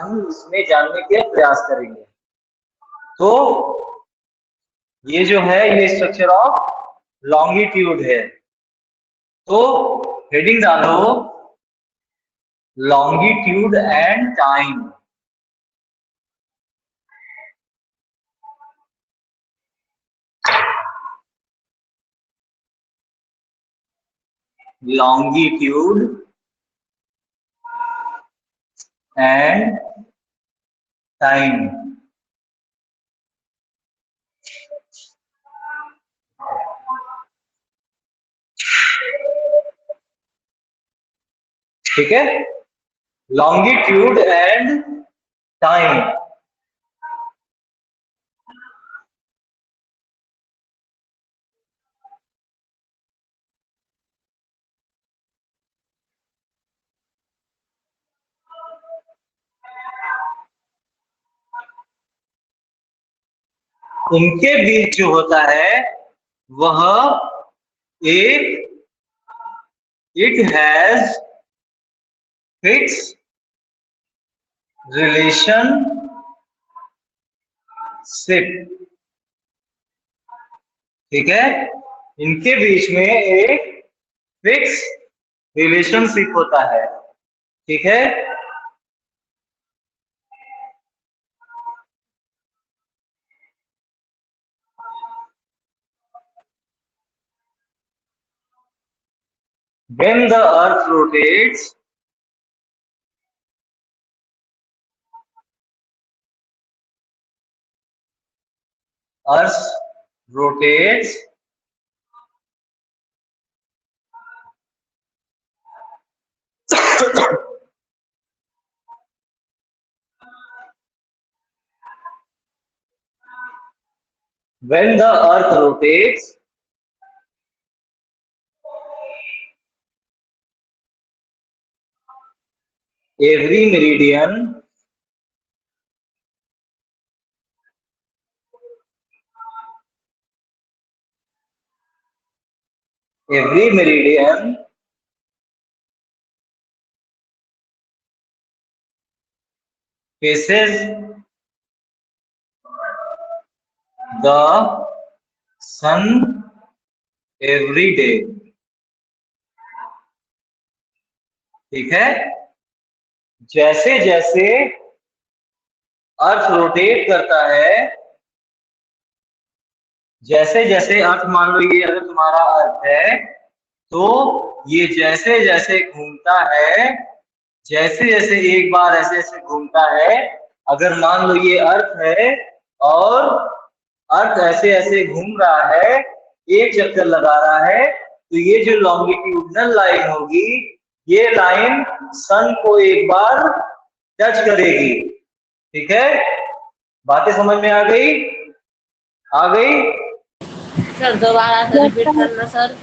हम इसमें जानने के प्रयास करेंगे। तो ये जो है ये स्ट्रक्चर ऑफ लॉन्गिट्यूड है। तो हेडिंग डालो longitude and time. longitude and time। ठीक है, longitude एंड टाइम। इनके बीच जो होता है वह एक इट हैज फिक्स रिलेशनशिप। ठीक है, इनके बीच में एक फिक्स रिलेशनशिप होता है। ठीक है, when the earth rotates, earth rotates when the earth rotates every meridian faces the sun every day। ठीक है, जैसे जैसे अर्थ रोटेट करता है, जैसे जैसे अर्थ, मान लो ये अगर तुम्हारा अर्थ है तो ये जैसे जैसे घूमता है, जैसे जैसे एक बार ऐसे ऐसे घूमता है, अगर मान लो ये अर्थ है और अर्थ ऐसे ऐसे घूम रहा है, एक चक्कर लगा रहा है, तो ये जो लॉन्गिट्यूडनल लाइन होगी ये लाइन सन को एक बार टच करेगी। ठीक है, बातें समझ में आ गई? आ गई सर दोबारा से रिपीट करना सर।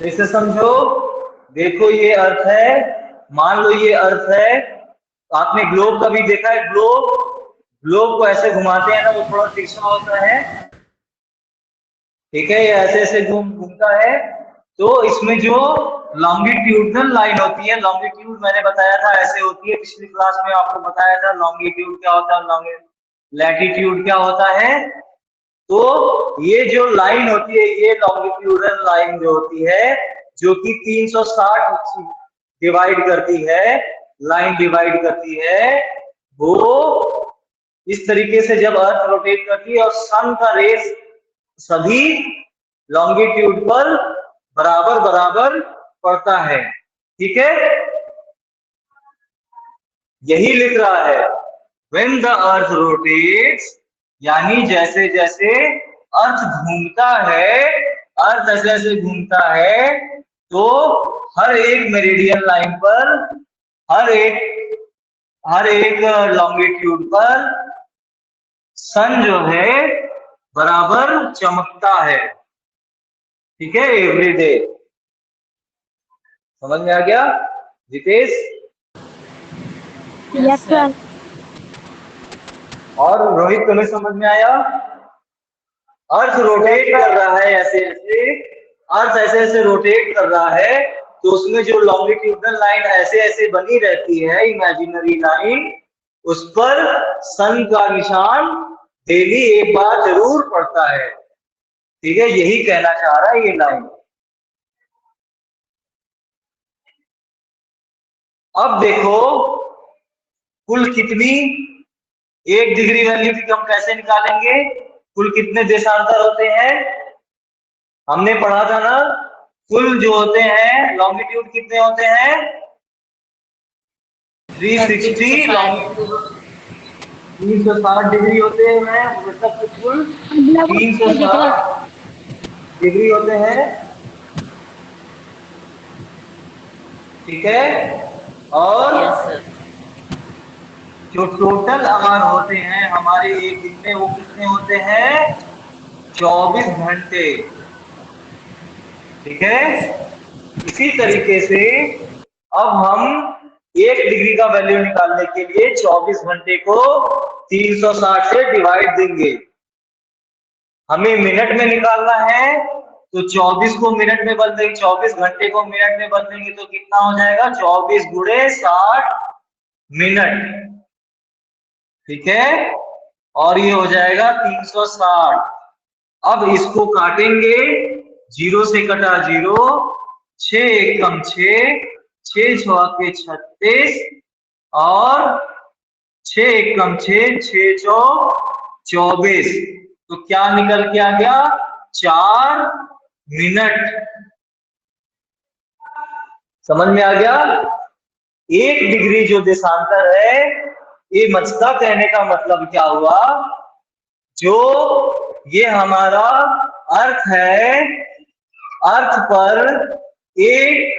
जैसे समझो, देखो ये अर्थ है, मान लो ये अर्थ है, आपने ग्लोब का भी देखा है, ग्लोब ग्लोब को ऐसे घुमाते हैं ना, वो थोड़ा तिरछा होता है। ठीक है, ये ऐसे ऐसे घूमता है। तो इसमें जो लॉन्गिट्यूडनल लाइन होती है, लॉन्गिट्यूड मैंने बताया था ऐसे होती है, पिछली क्लास में आपको बताया था लॉन्गिट्यूड क्या होता है, लैटिट्यूड क्या होता है। तो ये जो लाइन होती है, ये लॉन्गिट्यूडनल लाइन जो होती है, जो कि 360 डिवाइड करती है, लाइन डिवाइड करती है, वो इस तरीके से जब अर्थ रोटेट करती है और सन का रेस सभी लॉन्गिट्यूड पर बराबर बराबर पड़ता है। ठीक है, यही लिख रहा है when the earth rotates, यानी जैसे जैसे अर्थ घूमता है, अर्थ ऐसे ऐसे घूमता है, तो हर एक मेरिडियन लाइन पर, हर एक लॉन्गिट्यूड पर सन जो है बराबर चमकता है। ठीक है, एवरीडे। समझ में आ गया जितेश? Yes sir. और रोहित, तुम्हें समझ में आया? अर्थ रोटेट कर रहा है ऐसे ऐसे, अर्थ ऐसे ऐसे रोटेट कर रहा है, तो उसमें जो लॉन्गिट्यूडनल लाइन ऐसे ऐसे बनी रहती है, इमेजिनरी लाइन, उस पर सन का निशान डेली एक बार जरूर पड़ता है। ठीक है, यही कहना चाह रहा है ये लाइन। अब देखो कुल कितनी 1 डिग्री वैल्यू की हम कैसे निकालेंगे, कुल कितने देशांतर होते हैं, हमने पढ़ा था ना, कुल जो होते हैं लॉन्गिट्यूड कितने होते हैं 360 लॉन्गिट्यूड 360 डिग्री होते हैं, मतलब कुल 360 डिग्री होते हैं। ठीक है, और जो टोटल आवर होते हैं हमारे एक दिन में वो कितने होते हैं 24 घंटे। ठीक है, इसी तरीके से अब हम 1 डिग्री का वैल्यू निकालने के लिए 24 घंटे को 360 से डिवाइड देंगे। हमें मिनट में निकालना है तो 24 को मिनट में बदल देंगे, 24 घंटे को मिनट में बदल देंगे तो कितना हो जाएगा 24 गुणे 60 मिनट। ठीक है, और ये हो जाएगा 360। अब इसको काटेंगे, 0 से कटा 0, 6 एकम 6, 6 छके 36 और 6 एकम 6, 6 चौक 24। तो क्या निकल के आ गया 4 मिनट। समझ में आ गया। 1 डिग्री जो देशांतर है, ये मचका कहने का मतलब क्या हुआ, जो ये हमारा अर्थ है, अर्थ पर एक,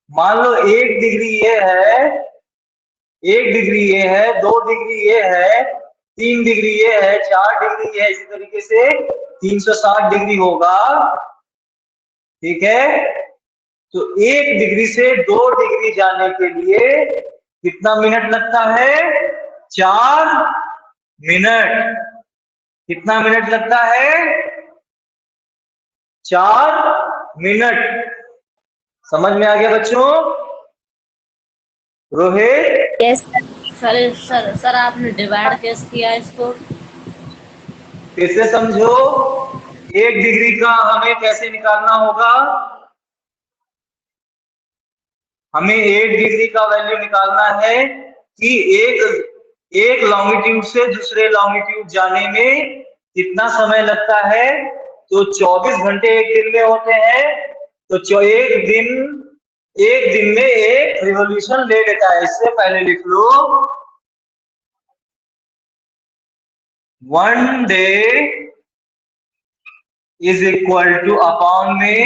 मान लो 1 डिग्री ये है, 1 डिग्री ये है, 2 डिग्री ये है, 3 डिग्री ये है, 4 डिग्री ये है, इसी तरीके से 360 डिग्री होगा। ठीक है, तो 1 डिग्री से 2 डिग्री जाने के लिए कितना मिनट लगता है 4 मिनट। कितना मिनट लगता है 4 मिनट। समझ में आ गया बच्चों। रोहित? Yes sir. सर आपने डिवाइड कैसे किया इसको, फिर से समझो, 1 डिग्री का हमें कैसे निकालना होगा, हमें 1 डिग्री का वैल्यू निकालना है कि एक लॉन्गिट्यूड से दूसरे लॉन्गिट्यूड जाने में कितना समय लगता है। तो 24 घंटे एक दिन में होते हैं, तो एक दिन में एक रिवॉल्यूशन ले लेता है। इससे पहले लिख लो 1 day is equal two upon में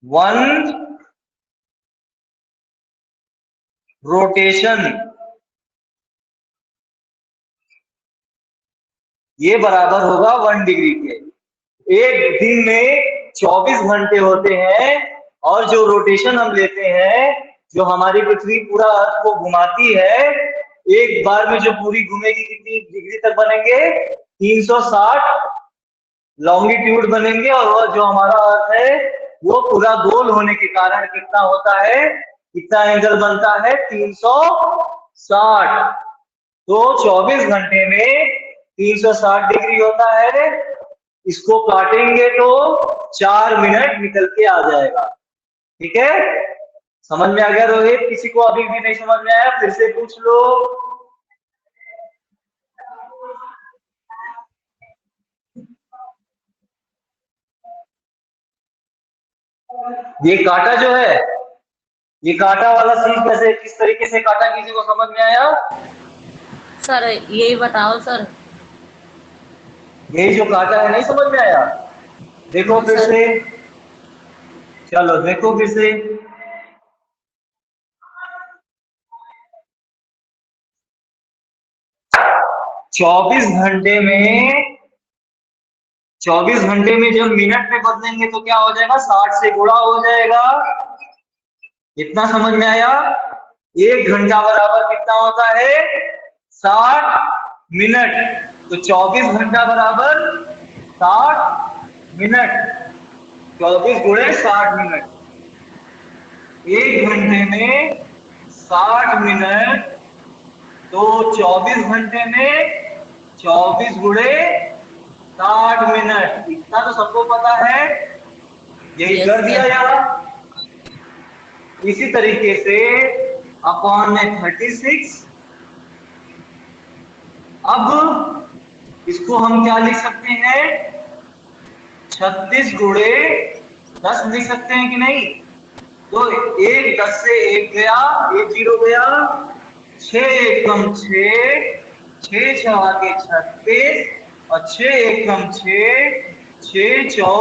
1 रोटेशन। ये बराबर होगा 1 डिग्री के। एक दिन में 24 घंटे होते हैं और जो रोटेशन हम लेते हैं, जो हमारी पृथ्वी पूरा अर्थ को घुमाती है, एक बार में जो पूरी घूमेगी कितनी डिग्री तक बनेंगे 360 लॉन्गिट्यूड बनेंगे। और वह जो हमारा अर्थ है वो पूरा गोल होने के कारण कितना होता है, कितना एंगल बनता है 360। तो 24 घंटे में 360 डिग्री होता है। इसको काटेंगे तो 4 मिनट निकल के आ जाएगा। ठीक है, समझ में आ गया रोहित? किसी को अभी भी नहीं समझ में आया फिर से पूछ लो। ये काटा जो है, ये काटा वाला चीज कैसे, किस तरीके से काटा, किसी को समझ में आया? सर यही बताओ सर। यही जो काटा है, नहीं समझ में आया? देखो फिर से, चलो देखो फिर से। 24 घंटे में 24 घंटे में जब मिनट में बदलेंगे तो क्या हो जाएगा 60 से गुणा हो जाएगा। इतना समझ में आया? 1 घंटा बराबर कितना होता है 60 मिनट। तो 24 घंटा बराबर 60 मिनट। 24 गुणे 60 मिनट। 1 घंटे में 60 मिनट, तो 24 घंटे में 24 गुणे 60 मिनट, इतना तो सबको पता है। यही यस कर दिया सर। यार। इसी तरीके से अपॉन में 36। अब इसको हम क्या लिख सकते हैं, 36 गुणे 10 लिख सकते हैं कि नहीं। तो एक 10 से एक गया, एक जीरो गया, 6 एकम 6, 6 6 के 36, और 6 एकम 6, 6 चौ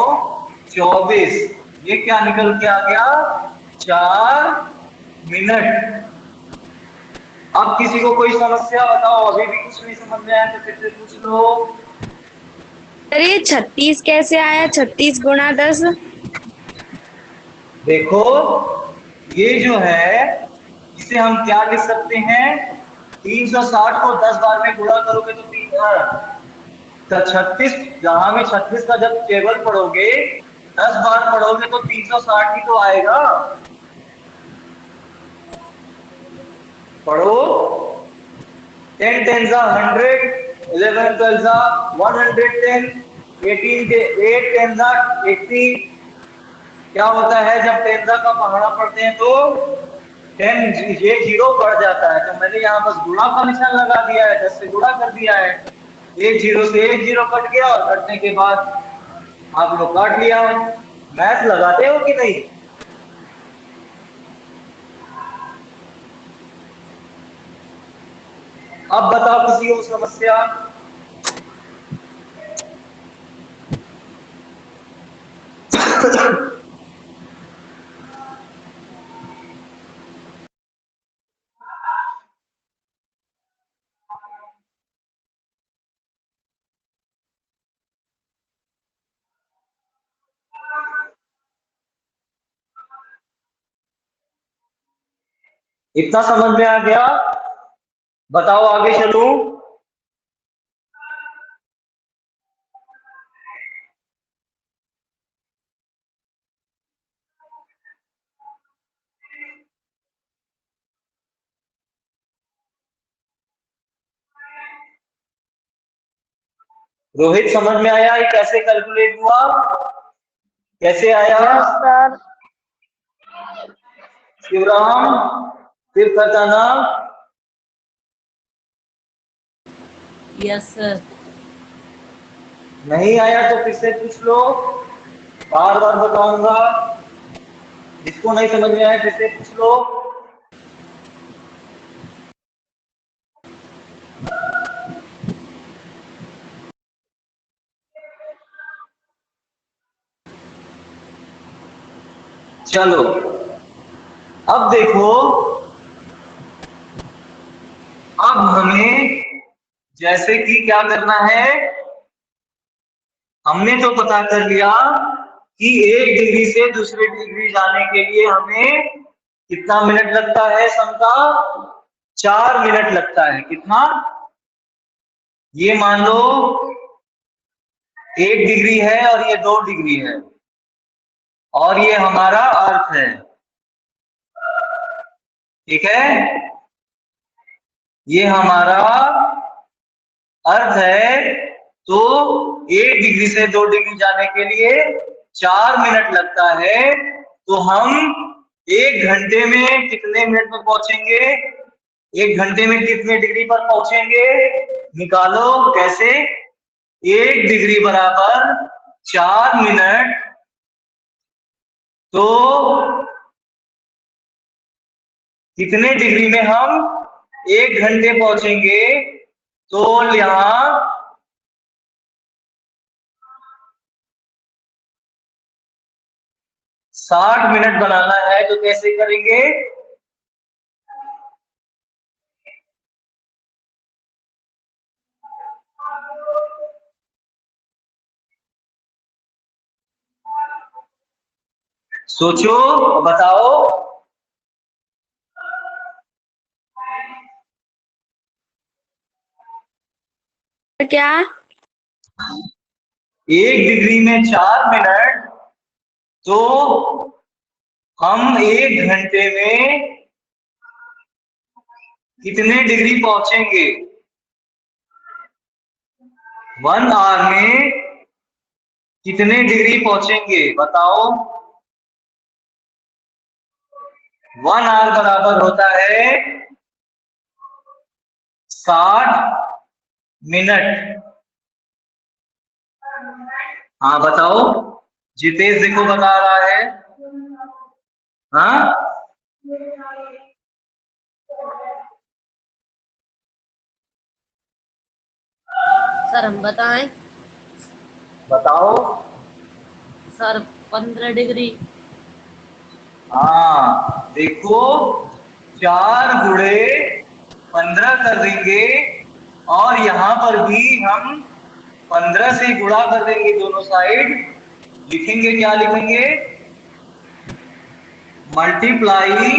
24। ये क्या निकल के आ गया, 4 मिनट। अब किसी को कोई समस्या बताओ, अभी भी कुछ नहीं समझ में आया तो फिर से पूछ लो। सर ये 36 कैसे आया, 36 गुणा 10? देखो, ये जो है इसे हम क्या लिख सकते हैं, 360 को 10 बार में गुणा करोगे तो 36, जहां में 36 का जब टेबल पढ़ोगे 10 बार पढ़ोगे तो 360 ही तो आएगा। पढ़ो। 10 10 100, 11 12 110, 18 के 8 10 80। क्या होता है जब 10 का पहाड़ा पढ़ते हैं तो 10 ये जीरो बढ़ जाता है, तो मैंने यहाँ बस गुणा का निशान लगा दिया है, 10 से गुणा कर दिया है। एक जीरो से एक जीरो कट गया, और कटने के बाद आप लोग काट लिया। मैथ लगाते हो कि नहीं। अब बताओ किसी को समस्या। इतना समझ में आ गया, बताओ आगे चलूं। रोहित समझ में आया ये कैसे कैलकुलेट हुआ, कैसे आया। Yes sir. शिवराम, फिर खजाना। Yes sir. नहीं आया तो फिर से पूछ लो, बार बार बताऊंगा। जिसको नहीं समझ में आया फिर से पूछ लो। चलो, अब देखो, अब हमें जैसे कि क्या करना है, हमने तो पता कर लिया कि 1 डिग्री से दूसरे डिग्री जाने के लिए हमें कितना मिनट लगता है, समता 4 मिनट लगता है। कितना, ये मान लो 1 डिग्री है और ये 2 डिग्री है, और ये हमारा अर्थ है, ठीक है। ये हमारा अर्थ है, तो 1 डिग्री से 2 डिग्री जाने के लिए 4 मिनट लगता है। तो हम 1 घंटे में कितने मिनट में पहुंचेंगे, 1 घंटे में कितने डिग्री पर पहुंचेंगे, निकालो कैसे। 1 डिग्री बराबर 4 मिनट, तो कितने डिग्री में हम 1 घंटे पहुंचेंगे, तो यहां 60 मिनट बनाना है, तो कैसे करेंगे। सोचो, बताओ। क्या? 1 डिग्री में 4 मिनट, तो हम 1 घंटे में कितने डिग्री पहुंचेंगे? 1 आवर में कितने डिग्री पहुंचेंगे बताओ? 1 आवर बराबर होता है 60 मिनट। हाँ बताओ, जितेश देखो बता रहा है। हाँ सर हम बताएं? बताओ। Sir 15 degree. हाँ देखो, 4 गुणे 15 कर देंगे और यहाँ पर भी हम 15 से गुणा कर देंगे दोनों साइड। लिखेंगे क्या लिखेंगे? Multiply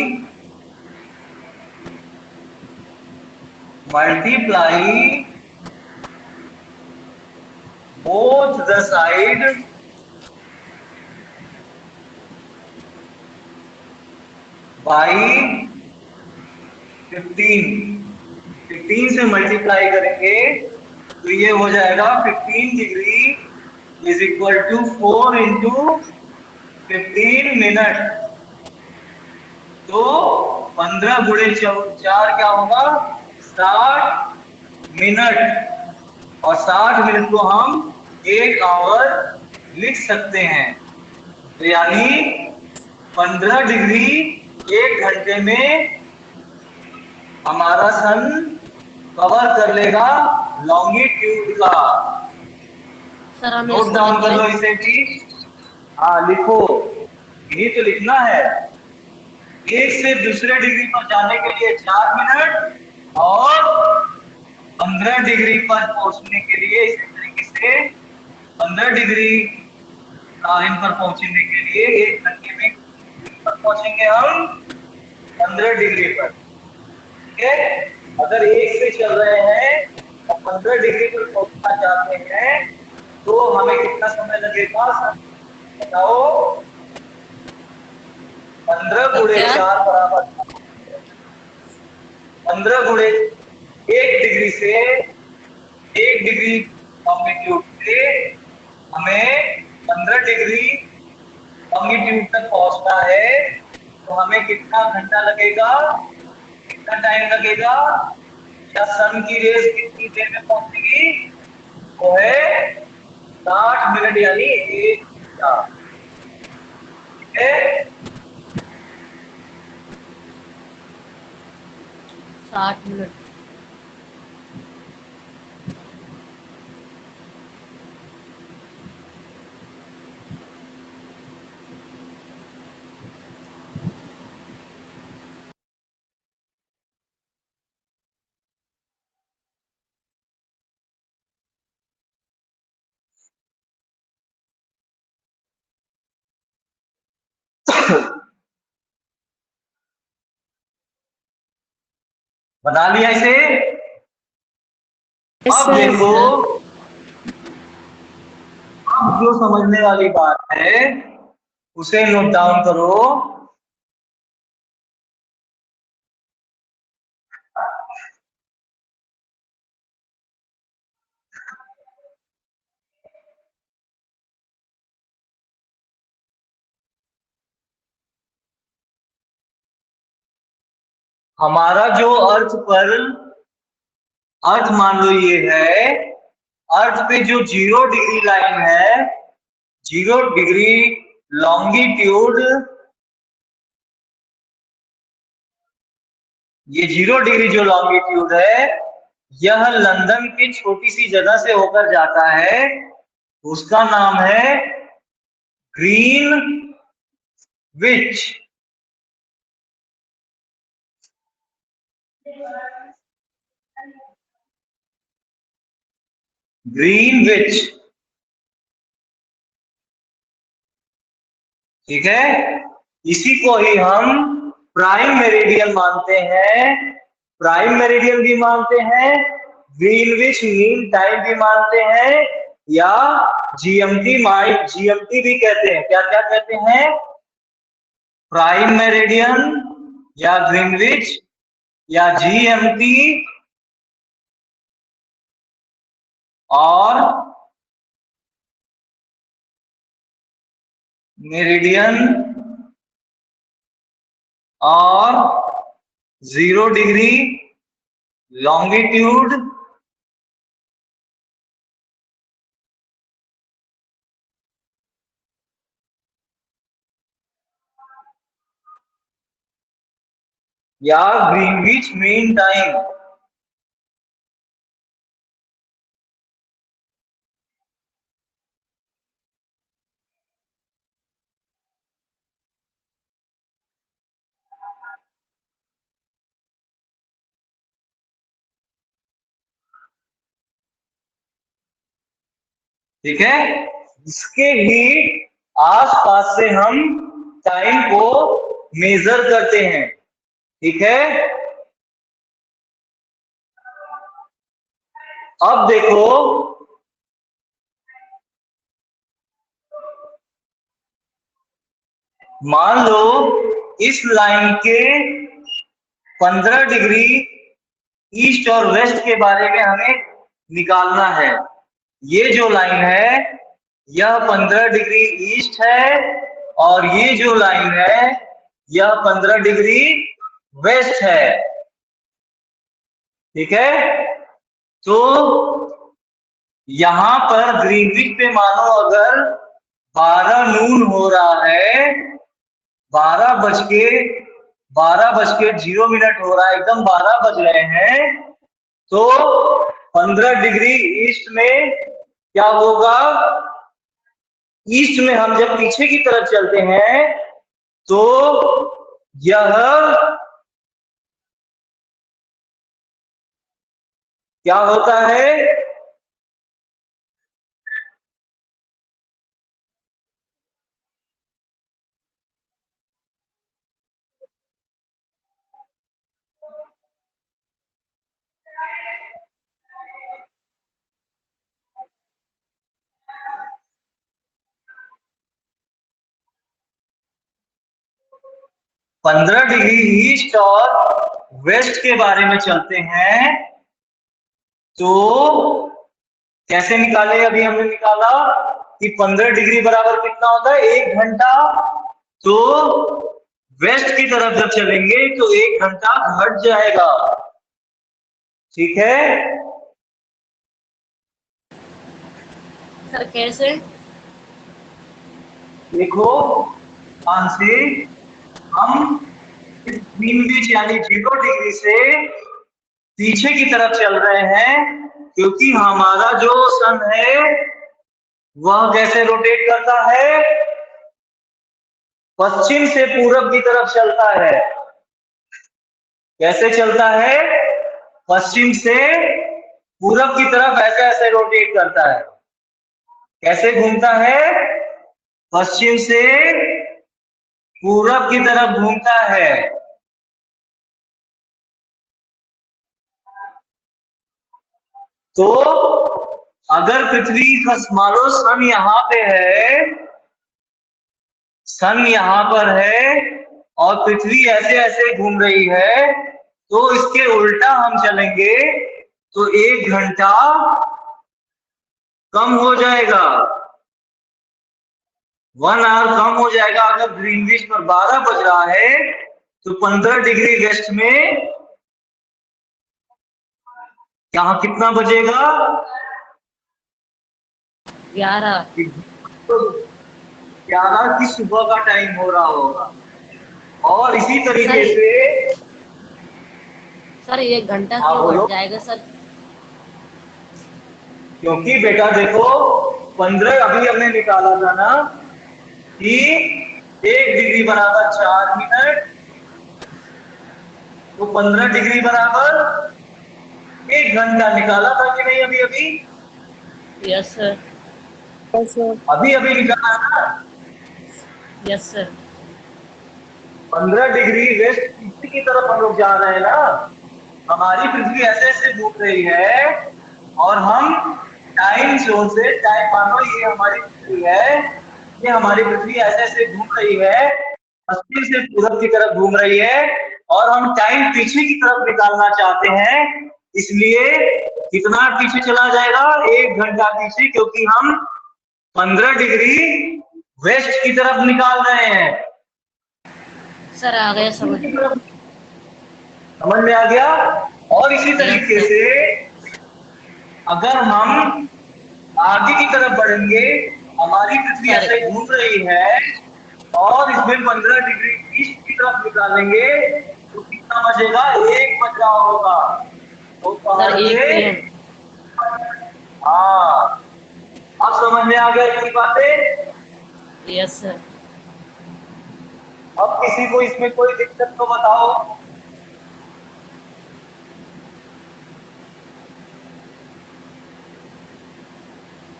both the side by 15 से मल्टीप्लाई करेंगे तो ये हो जाएगा 15 degree is equal to 4 into 15 minute. तो 15 गुणे 4 क्या होगा? 60 मिनट। और 60 मिनट को हम 1 आवर लिख सकते हैं। तो यानी 15 डिग्री 1 घंटे में हमारा सन कवर कर लेगा लॉन्गिट्यूड का। सर हमें नोट इसको डाउन कर लिख लो लें? इसे भी। हाँ लिखो, यही तो लिखना है। एक से दूसरे डिग्री पर जाने के लिए 4 मिनट और 15 डिग्री पर पहुंचने के लिए इसी तरीके से 15 डिग्री टाइम पर पहुंचने के लिए 1 घंटे में पर पहुंचेंगे हम 15 डिग्री पर। ठीक है, अगर 1 से चल रहे हैं और 15 डिग्री पर पहुंचना चाहते हैं तो हमें कितना समय लगेगा बताओ? 15 गुणे क्या? 4 बराबर 15 गुणे 1 डिग्री से 1 डिग्री लॉन्गिट्यूड से हमें 15 डिग्री लॉन्गिट्यूड तक पहुंचना है। तो हमें कितना घंटा लगेगा, कितना टाइम लगेगा, या सन की रेस कितनी देर में पहुंचेगी? वो है 60 मिनट यानी 1 घंटा। ठीक है, 60 मिनट। बना लिया इसे। Yes, अब sir. देखो, अब जो समझने वाली बात है उसे नोट डाउन करो। हमारा जो अर्थ मान लो ये है, अर्थ पे जो 0 डिग्री लाइन है, 0 डिग्री लॉन्गिट्यूड, ये 0 डिग्री जो लॉन्गिट्यूड है यह लंदन की छोटी सी जगह से होकर जाता है। उसका नाम है ग्रीन विच। ग्रीन विच, ठीक है, इसी को ही हम प्राइम मेरिडियन मानते हैं। प्राइम मेरिडियन भी मानते हैं, ग्रीनविच मीन टाइम भी मानते हैं, या जीएमटी, जीएमटी भी कहते हैं। क्या क्या कहते हैं? प्राइम मेरिडियन या ग्रीनविच या जीएमटी और मेरिडियन और 0 डिग्री लॉन्गिट्यूड या ग्रीनविच मीन टाइम। ठीक है, इसके ही आसपास से हम टाइम को मेजर करते हैं। ठीक है, अब देखो मान लो इस लाइन के 15 डिग्री ईस्ट और वेस्ट के बारे में हमें निकालना है। ये जो लाइन है यह 15 डिग्री ईस्ट है और ये जो लाइन है यह 15 डिग्री वेस्ट है। ठीक है, तो यहां पर ग्रीनविच पे मानो अगर 12 नून हो रहा है, 12 बज के 0 मिनट हो रहा है, एकदम 12 बज रहे हैं, तो 15 डिग्री ईस्ट में क्या होगा? ईस्ट में हम जब पीछे की तरफ चलते हैं तो यह क्या होता है? पंद्रह डिग्री ईस्ट और वेस्ट के बारे में चलते हैं तो कैसे निकाले? अभी हमने निकाला कि 15 डिग्री बराबर कितना होता है? 1 घंटा। तो वेस्ट की तरफ जब चलेंगे तो 1 घंटा घट जाएगा। ठीक है, सर कैसे? देखो ध्यान से, हम इस ग्रीनविच यानी 0 डिग्री से पीछे की तरफ चल रहे हैं क्योंकि हमारा जो सन है वह कैसे रोटेट करता है? पश्चिम से पूरब की तरफ चलता है। कैसे चलता है? पश्चिम से पूरब की तरफ ऐसे ऐसे रोटेट करता है। कैसे घूमता है? पश्चिम से पूरब की तरफ घूमता है। तो अगर पृथ्वी का मान लो सन यहां पे है, सन यहां पर है और पृथ्वी ऐसे ऐसे घूम रही है, तो इसके उल्टा हम चलेंगे तो 1 घंटा कम हो जाएगा, 1 आवर कम हो जाएगा। अगर ग्रीनविच पर 12 बज रहा है तो 15 डिग्री वेस्ट में यहाँ कितना बजेगा? 11। 11 की सुबह का टाइम हो रहा होगा। और इसी तरीके से सर 1 घंटा हाँ, क्यों बोलो। बढ़ जाएगा सर? क्योंकि बेटा देखो 15 अभी हमने निकाला था ना कि 1 डिग्री बराबर 4 मिनट, तो 15 डिग्री बराबर 1 घंटा निकाला था कि नहीं? अभी अभी यस सर। अभी अभी निकाला ना। Yes sir. 15 डिग्री वेस्ट पीछे की तरफ हम लोग जा रहे हैं ना। हमारी पृथ्वी ऐसे ऐसे घूम रही है और हम टाइम जोन से टाइम मानो ये हमारी पृथ्वी है, ये हमारी पृथ्वी ऐसे ऐसे घूम रही है, पश्चिम से पूरब की तरफ घूम रही है, और हम टाइम पीछे की तरफ निकालना चाहते हैं। इसलिए कितना पीछे चला जाएगा? 1 घंटा पीछे, क्योंकि हम 15 डिग्री वेस्ट की तरफ निकाल रहे हैं। सर आ गया समझ में। समझ में आ गया? और इसी यस तरीके सर। से अगर हम आगे की तरफ बढ़ेंगे, हमारी पृथ्वी सर ऐसे घूम रही है और इसमें 15 डिग्री ईस्ट की तरफ निकालेंगे तो कितना बचेगा? 1 बच रहा होगा। तो सर पहाड़ 1 के, PM। हाँ, अब समझ में आ गया इतनी बातें? Yes sir. अब किसी को इसमें कोई दिक्कत तो बताओ।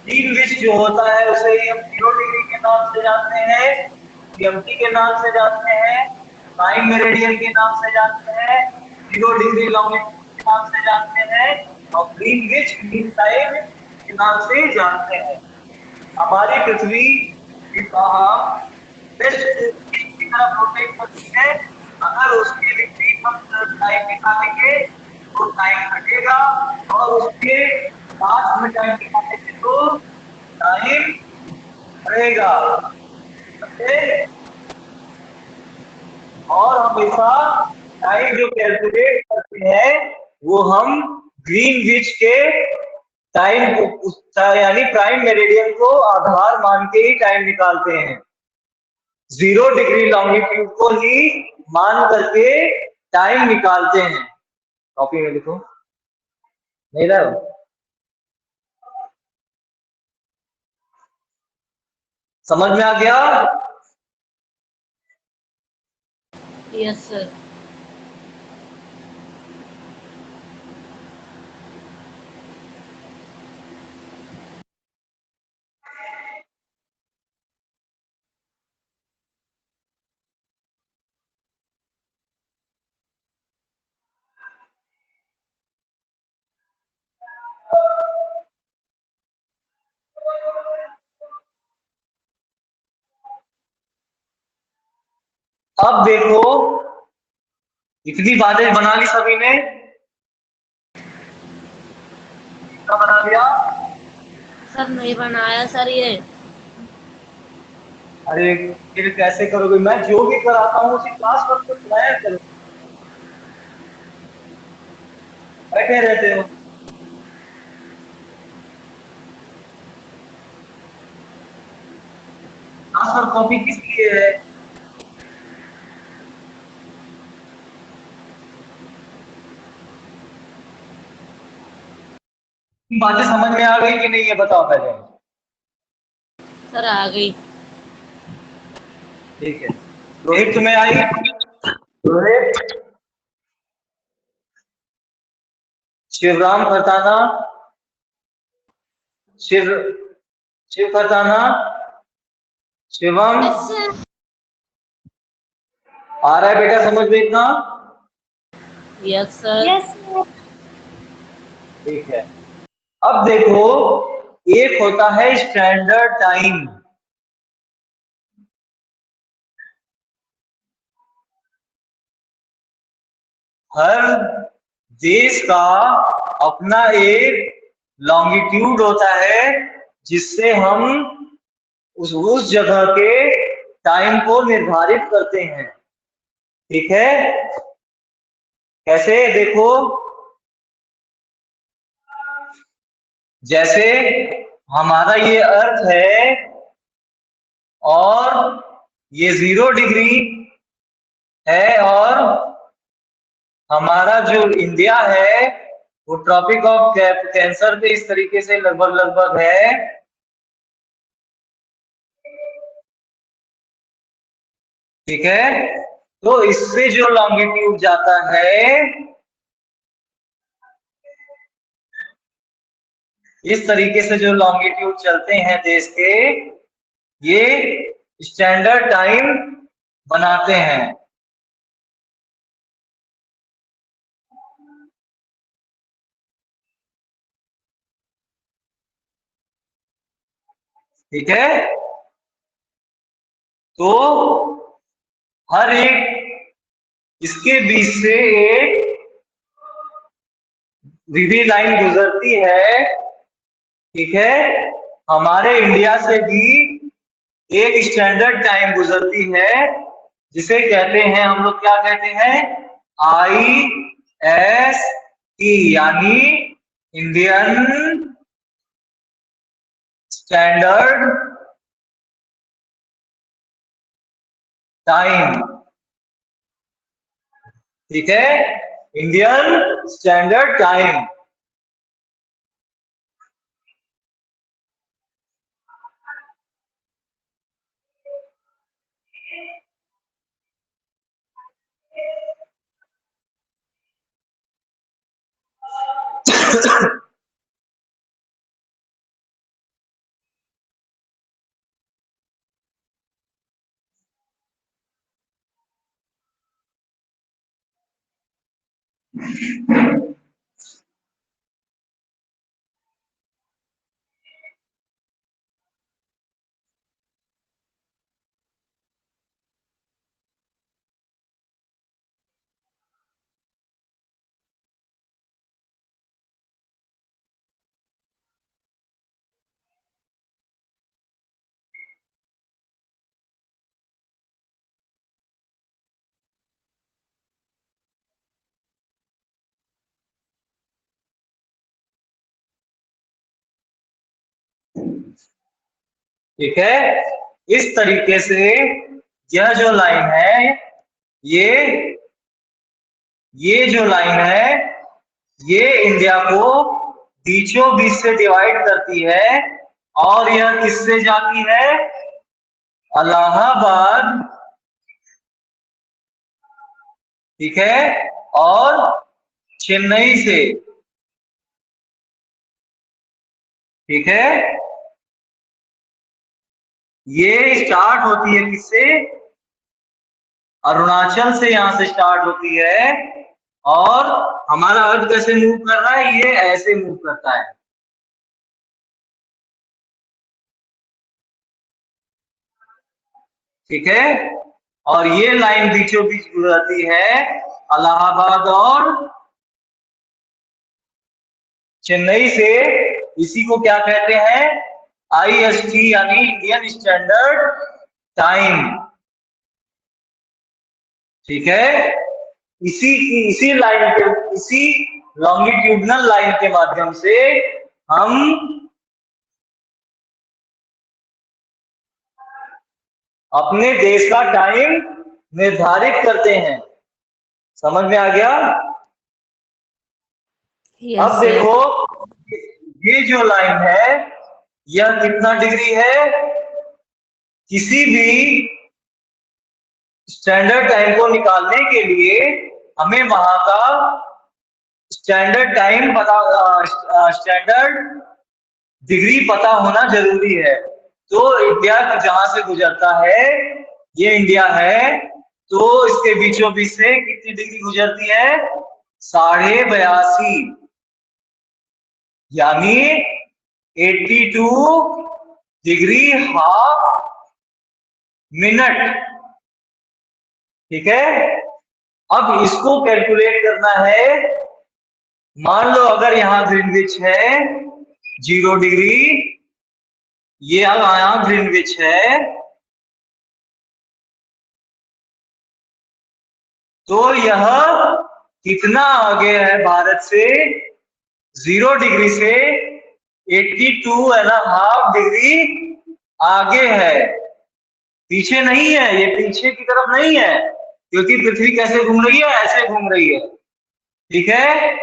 ग्रीनविच जो होता है उसे ही हम 0 डिग्री के नाम से जानते हैं, GMT के नाम से जानते हैं, प्राइम मेरिडियन के नाम से जानते हैं, 0 डिग्री लॉन्गिट्यूड के नाम से जानते हैं, और ग्रीनविच मीन टाइम के नाम से जानते हैं। हमारी पृथ्वी वेस्ट ईस्ट की तरफ रोटेट करती है। अगर उसके विपरीत हम टाइम निकालेंगे तो टाइम घटेगा, और उसके साथ में टाइम निकालेंगे तो टाइम बढ़ेगा। समझे? और हमेशा टाइम जो कैलकुलेट करते हैं वो हम ग्रीनविच के टाइम को, यानी प्राइम मेरिडियन को आधार मान के ही टाइम निकालते हैं। 0 डिग्री लॉन्गिट्यूड को ही मान करके टाइम निकालते हैं। कॉपी में लिखो, नहीं रहा? समझ में आ गया? Yes sir. अब देखो, इतनी बातें बना ली सभी ने, कितना बना लिया? सर नहीं बनाया सर ये। अरे फिर कैसे करोगे? मैं जो भी कराता हूँ उसी क्लास वर्क को चलाया करो, बैठे रहते हो। क्लास वर्क कॉपी किस लिए है? बातें समझ में आ गई कि नहीं, ये बताओ पहले। सर आ गई। ठीक है, रोहित तुम्हें आई? Rohit, Shivram Khartana, Shiv Shiv Khartana, Shivam, yes sir. आ रहा है बेटा समझ में इतना? Yes sir. Yes sir. ठीक है। अब देखो, एक होता है स्टैंडर्ड टाइम। हर देश का अपना एक लॉन्गिट्यूड होता है जिससे हम उस जगह के टाइम को निर्धारित करते हैं। ठीक है? कैसे? देखो, जैसे हमारा ये अर्थ है और ये 0 डिग्री है, और हमारा जो इंडिया है वो ट्रॉपिक ऑफ कैंसर पे इस तरीके से लगभग लगभग है। ठीक है? तो इससे जो लॉन्गिट्यूड जाता है, इस तरीके से जो लॉन्गिट्यूड चलते हैं देश के, ये स्टैंडर्ड टाइम बनाते हैं। ठीक है, तो हर एक इसके बीच से एक विधि लाइन गुजरती है। ठीक है, हमारे इंडिया से भी एक स्टैंडर्ड टाइम गुजरती है, जिसे कहते हैं हम लोग, क्या कहते हैं, IST, यानी इंडियन स्टैंडर्ड टाइम। ठीक है, इंडियन स्टैंडर्ड टाइम। ठीक है, इस तरीके से यह जो लाइन है, ये ये जो लाइन है, ये इंडिया को बीचों बीच से डिवाइड करती है, और यह किससे जाती है, इलाहाबाद, ठीक है, और चेन्नई से। ठीक है, ये स्टार्ट होती है किससे, अरुणाचल से, यहां से स्टार्ट होती है, और हमारा अर्थ कैसे मूव कर रहा है, ये ऐसे मूव करता है। ठीक है, और ये लाइन बीचों बीच गुजरती है इलाहाबाद और चेन्नई से। इसी को क्या कहते हैं, IST, यानी इंडियन स्टैंडर्ड टाइम। ठीक है, इसी लाइन के, इसी लॉन्गिट्यूडनल लाइन के माध्यम से हम अपने देश का टाइम निर्धारित करते हैं। समझ में आ गया? यस अब सर। देखो, ये जो लाइन है, यह कितना डिग्री है, किसी भी स्टैंडर्ड टाइम को निकालने के लिए हमें वहां का स्टैंडर्ड टाइम पता, स्टैंडर्ड डिग्री पता होना जरूरी है। तो इंडिया जहां से गुजरता है, ये इंडिया है, तो इसके बीचों बीच से कितनी डिग्री गुजरती है, 82.5, यानी 82 डिग्री हाफ मिनट। ठीक है, अब इसको कैलकुलेट करना है। मान लो अगर यहां ग्रीनविच है 0 डिग्री, ये यहां ग्रीनविच है, तो यह कितना आगे है भारत से, 0 डिग्री से 82.5 डिग्री आगे है, पीछे नहीं है, ये पीछे की तरफ नहीं है, क्योंकि पृथ्वी कैसे घूम रही है, ऐसे घूम रही है। ठीक है,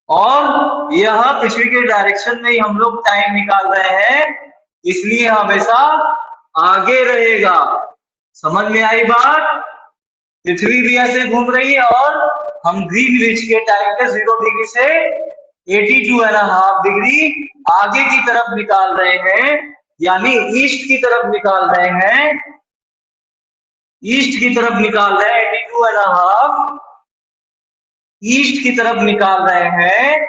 और यह पृथ्वी के डायरेक्शन में ही हम लोग टाइम निकाल रहे हैं, इसलिए हमेशा आगे रहेगा। समझ में आई बात? पृथ्वी भी ऐसे घूम रही है, और हम ग्रीनविच के टाइम पे 0 डिग्री से 82.5 डिग्री आगे की तरफ निकाल रहे हैं, यानी ईस्ट की तरफ निकाल रहे हैं, ईस्ट की तरफ निकाल रहे हैं, 82.5 ईस्ट की तरफ निकाल रहे हैं।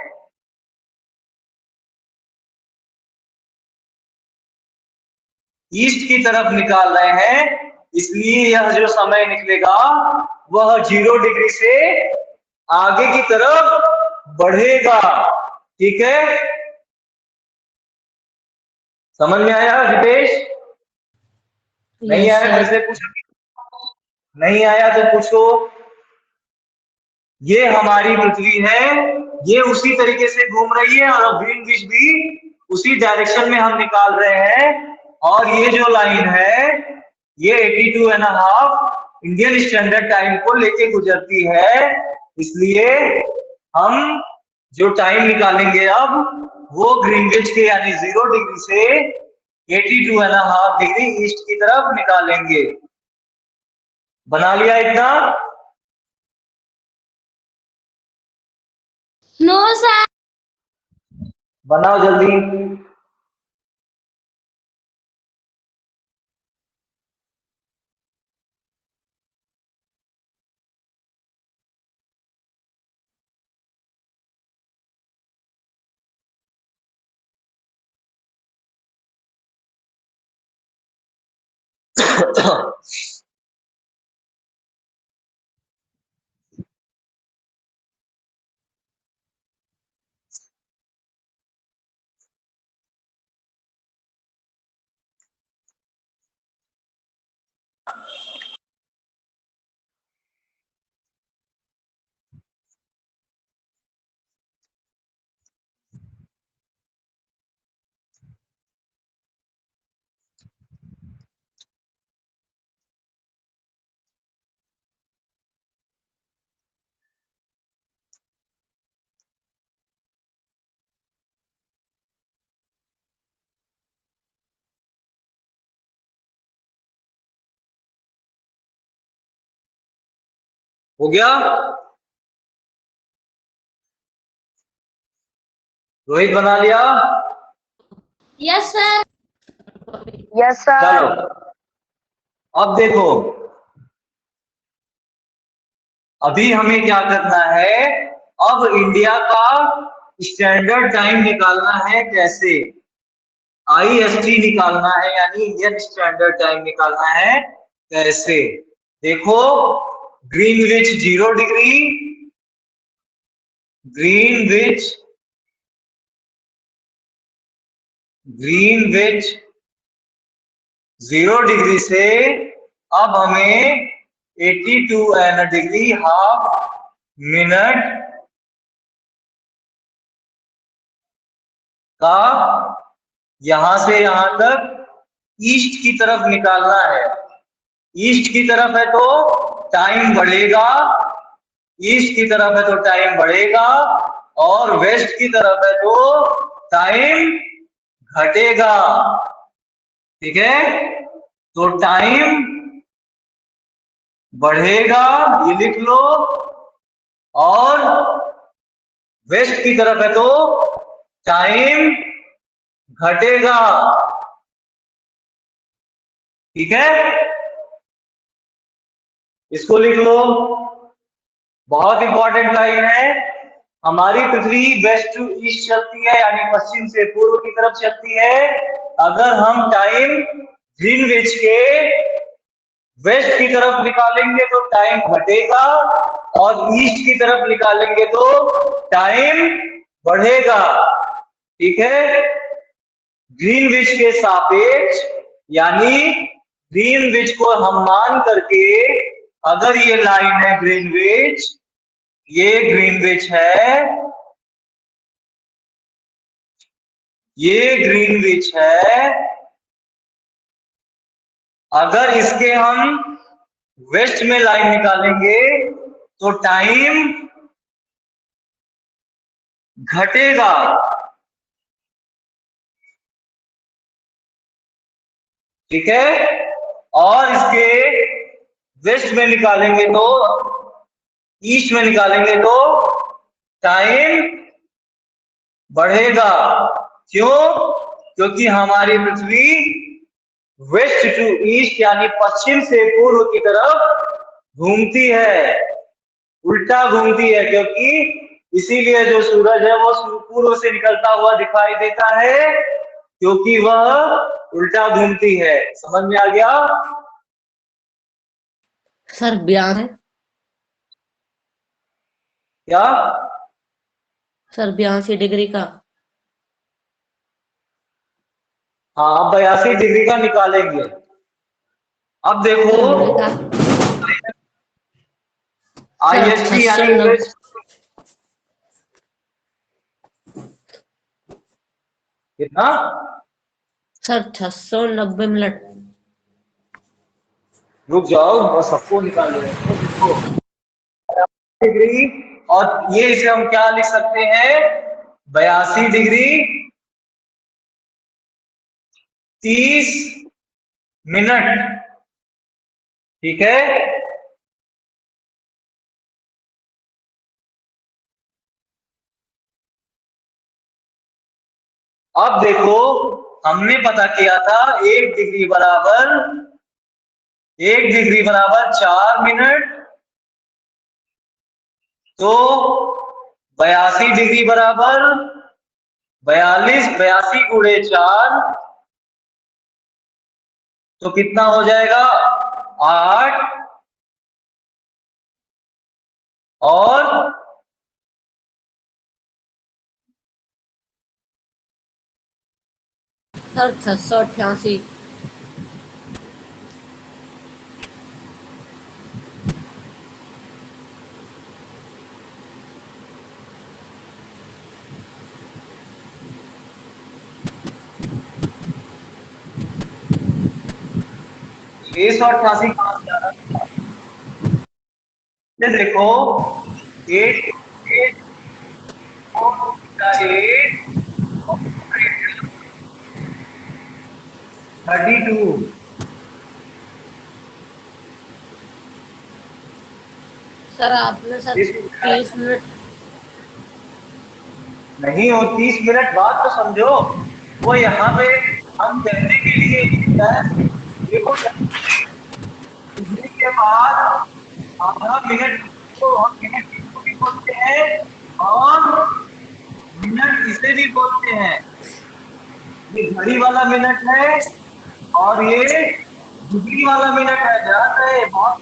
ईस्ट की तरफ निकाल रहे हैं, इसलिए यह जो समय निकलेगा वह 0 डिग्री से आगे की तरफ बढ़ेगा। ठीक है, समझ में आया रितेश? नहीं यस आया फिर सर। से पूछो, नहीं आया तो पूछो। ये हमारी पृथ्वी है, ये उसी तरीके से घूम रही है और ग्रीनविच भी उसी डायरेक्शन में हम निकाल रहे हैं। और ये जो लाइन है ये 82.5 इंडियन स्टैंडर्ड टाइम को लेके गुजरती है, इसलिए हम जो टाइम निकालेंगे अब वो ग्रीनविच के यानी 0 डिग्री से 82.5 डिग्री ईस्ट की तरफ निकालेंगे। बना लिया इतना? No sir. बनाओ जल्दी। हो गया? रोहित बना लिया? Yes sir. Yes sir. चलो अब देखो, अभी हमें क्या करना है, अब इंडिया का स्टैंडर्ड टाइम निकालना है। कैसे? IST निकालना है, यानी इंडियन स्टैंडर्ड टाइम निकालना है। कैसे? देखो, Greenwich 0 degree, Greenwich Greenwich 0 degree से अब हमें 82 डिग्री हाफ मिनट का यहां से यहां तक ईस्ट की तरफ निकालना है। ईस्ट की तरफ है तो टाइम बढ़ेगा, ईस्ट की तरफ है तो टाइम बढ़ेगा, और वेस्ट की तरफ है तो टाइम घटेगा। ठीक है, तो टाइम बढ़ेगा, ये लिख लो, और वेस्ट की तरफ है तो टाइम घटेगा। ठीक है, इसको लिख लो, बहुत इंपॉर्टेंट लाइन है। हमारी पृथ्वी वेस्ट टू ईस्ट चलती है, यानी पश्चिम से पूर्व की तरफ चलती है। अगर हम टाइम ग्रीनविच के वेस्ट की तरफ निकालेंगे तो टाइम घटेगा, और ईस्ट की तरफ निकालेंगे तो टाइम बढ़ेगा। ठीक है, ग्रीनविच के सापेक्ष, यानी ग्रीनविच को हम मान करके, अगर ये लाइन है ग्रीनविच, ये ग्रीनविच है, ये ग्रीनविच है, अगर इसके हम वेस्ट में लाइन निकालेंगे तो टाइम घटेगा। ठीक है, और इसके वेस्ट में निकालेंगे तो, ईस्ट में निकालेंगे तो टाइम बढ़ेगा। क्यों? क्योंकि हमारी पृथ्वी वेस्ट टू ईस्ट यानी पश्चिम से पूर्व की तरफ घूमती है, उल्टा घूमती है, क्योंकि इसीलिए जो सूरज है वो पूर्व से निकलता हुआ दिखाई देता है, क्योंकि वह उल्टा घूमती है। समझ में आ गया? सर 82। क्या? सर 82 डिग्री का। हाँ, अब 82 डिग्री का निकालेंगे। अब देखो, सर हमने कहा सर IST यानी 690। इंग्लिश कितना? Sir 690 minute. रुक जाओ और सबको निकाल लेंगे। तो देखो, डिग्री, और ये इसे हम क्या लिख सकते हैं? 82 डिग्री 30 मिनट। ठीक है। अब देखो, हमने पता किया था 1 डिग्री बराबर 4 मिनट। तो 82 डिग्री बराबर 42, 82 × 4, तो कितना हो जाएगा? 8। और सर 688। ये 688 कहां से आ रहा है? ये देखो, 8 8 32। सर आपने सर 30 मिनट। नहीं हो, 30 मिनट बाद तो समझो। वो यहाँ पे हम कहने के लिए लिखा है। देखो, डिग्री के बाद आधा मिनट को हम मिनट इसको भी बोलते हैं, और मिनट इसे भी बोलते हैं। ये घड़ी वाला मिनट है, और ये डिग्री वाला मिनट है। ध्यान रहे, बहुत।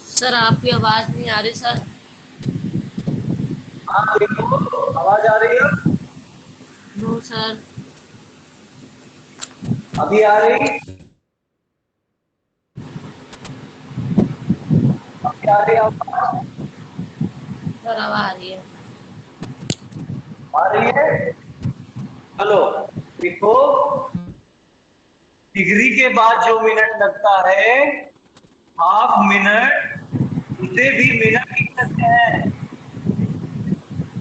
सर आपकी आवाज नहीं आ रही सर। हाँ देखो, आवाज आ रही है? No sir. अभी आ रही? अभी आ रही आवाज? सर अब आ रही है। आ रही है? चलो देखो, डिग्री के बाद जो मिनट लगता है, हाफ मिनट, उसे भी मिनट ही कहते हैं।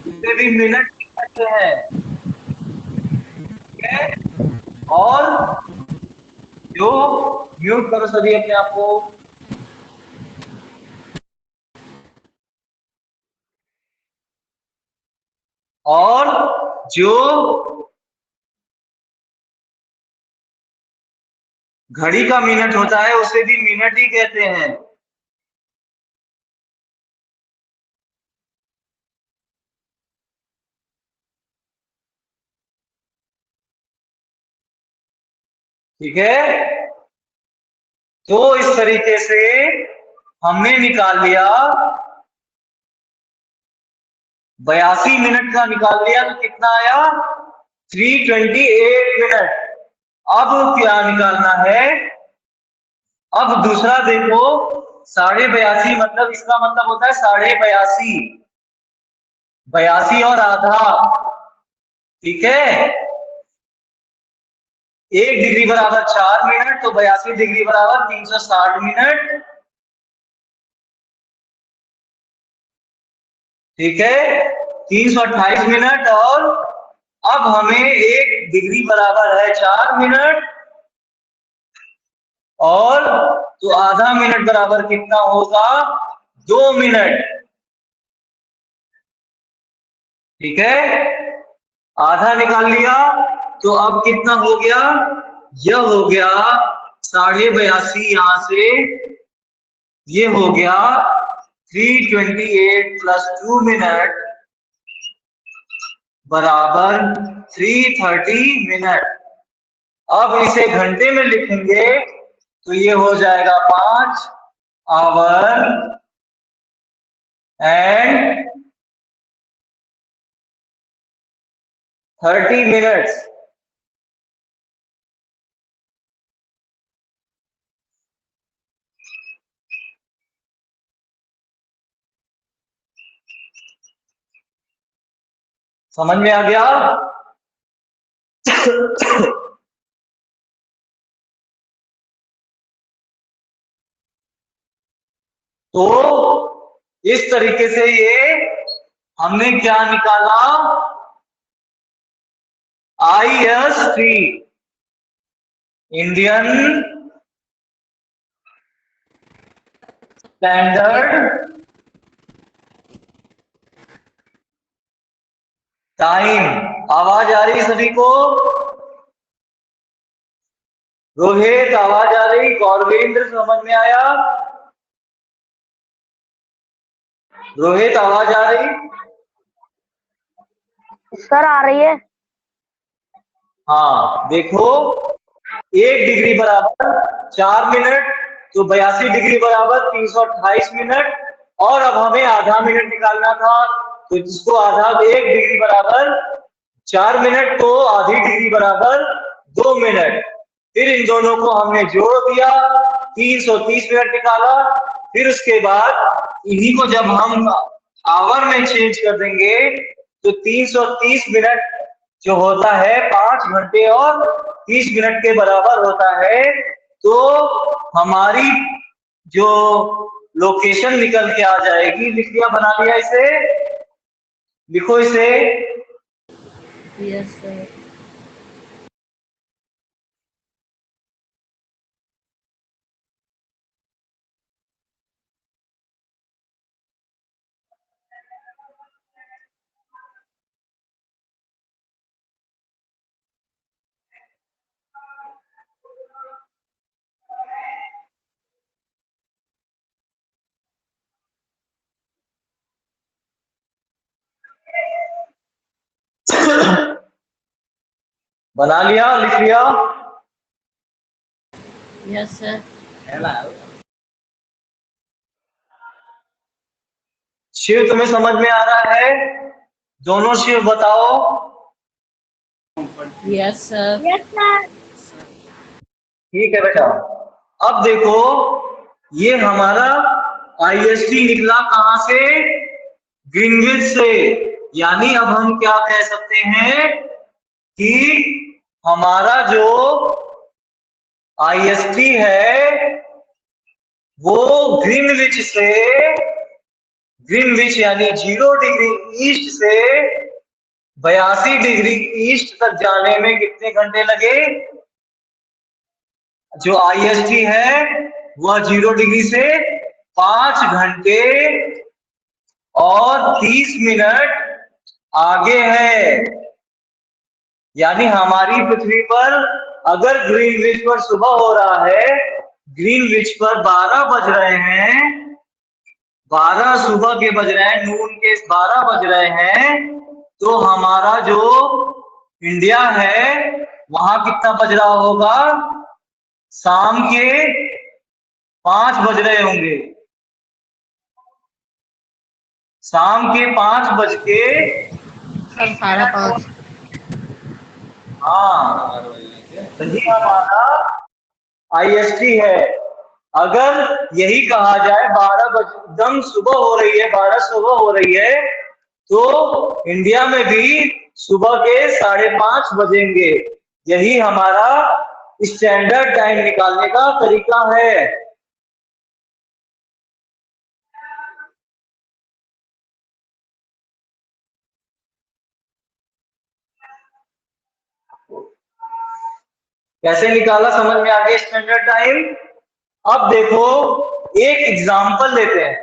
उसे भी मिनट ही कहते हैं। ठीक है। और जो, म्यूट करो सभी अपने आप को। और जो घड़ी का मिनट होता है, उसे भी मिनट ही कहते हैं। ठीक है। तो इस तरीके से हमने निकाल लिया, 82 मिनट का निकाल लिया, तो कितना आया? 328 मिनट। अब क्या निकालना है? अब दूसरा देखो, 82.5 मतलब, इसका मतलब होता है 82.5, 82 और आधा। ठीक है। 1 डिग्री बराबर 4 मिनट, तो 82 डिग्री बराबर 360 मिनट। ठीक है, 328 मिनट। और अब हमें 1 डिग्री बराबर है 4 मिनट, और तो आधा मिनट बराबर कितना होगा? 2 मिनट। ठीक है, आधा निकाल लिया, तो अब कितना हो गया? यह हो गया 82.5 यहां से, ये हो गया 328 + 2 मिनट बराबर 330 मिनट। अब इसे घंटे में लिखेंगे तो ये हो जाएगा 5 आवर एंड 30 मिनट्स। समझ में आ गया? तो इस तरीके से ये हमने क्या निकाला, IST इंडियन स्टैंडर्ड टाइम। आवाज आ रही सभी को? रोहित आवाज आ रही? गौरवेंद्र समझ में आया? रोहित आवाज आ रही? सर आ रही है। हाँ देखो, 1 डिग्री बराबर 4 मिनट, तो 82 डिग्री बराबर 328 मिनट। और अब हमें आधा मिनट निकालना था, तो जिसको आधा 1 डिग्री बराबर 4 मिनट, तो आधी डिग्री बराबर 2 मिनट। फिर इन दोनों को हमने जोड़ दिया, 330 मिनट निकाला। फिर उसके बाद इन्हीं को जब हम आवर में चेंज कर देंगे तो 330 मिनट जो होता है 5 घंटे और 30 मिनट के बराबर होता है। तो हमारी जो लोकेशन निकल के आ जाएगी। लिख लिया, बना लिया इसे? लिखो इसे। Yes sir. बना लिया? लिख लिया? Yes sir. शिव तुम्हें समझ में आ रहा है? दोनों शिव बताओ। Yes sir. Yes sir. ठीक है बेटा। अब देखो, ये हमारा IST निकला कहां से? ग्रीनविच से। यानी अब हम क्या कह सकते हैं कि हमारा जो IST है वो ग्रीनविच से, ग्रीनविच यानी 0 डिग्री ईस्ट से 82 डिग्री ईस्ट तक जाने में कितने घंटे लगे? जो IST है वह 0 डिग्री से 5 घंटे और 30 मिनट आगे है। यानी हमारी पृथ्वी पर अगर ग्रीनविच पर सुबह हो रहा है, ग्रीनविच पर 12 बज रहे हैं, 12 सुबह के बज रहे हैं, नून के 12 बज रहे हैं, तो हमारा जो इंडिया है वहां कितना बज रहा होगा? शाम के 5 बज रहे होंगे। शाम के 5 बज के सर 5:30। हाँ, सही हमारा IST है। अगर यही कहा जाए 12 बज एकदम सुबह हो रही है, 12 सुबह हो रही है, तो इंडिया में भी सुबह के 5:30 बजेंगे। यही हमारा स्टैंडर्ड टाइम निकालने का तरीका है। कैसे निकाला समझ में आ गया स्टैंडर्ड टाइम? अब देखो, एक एग्जांपल लेते हैं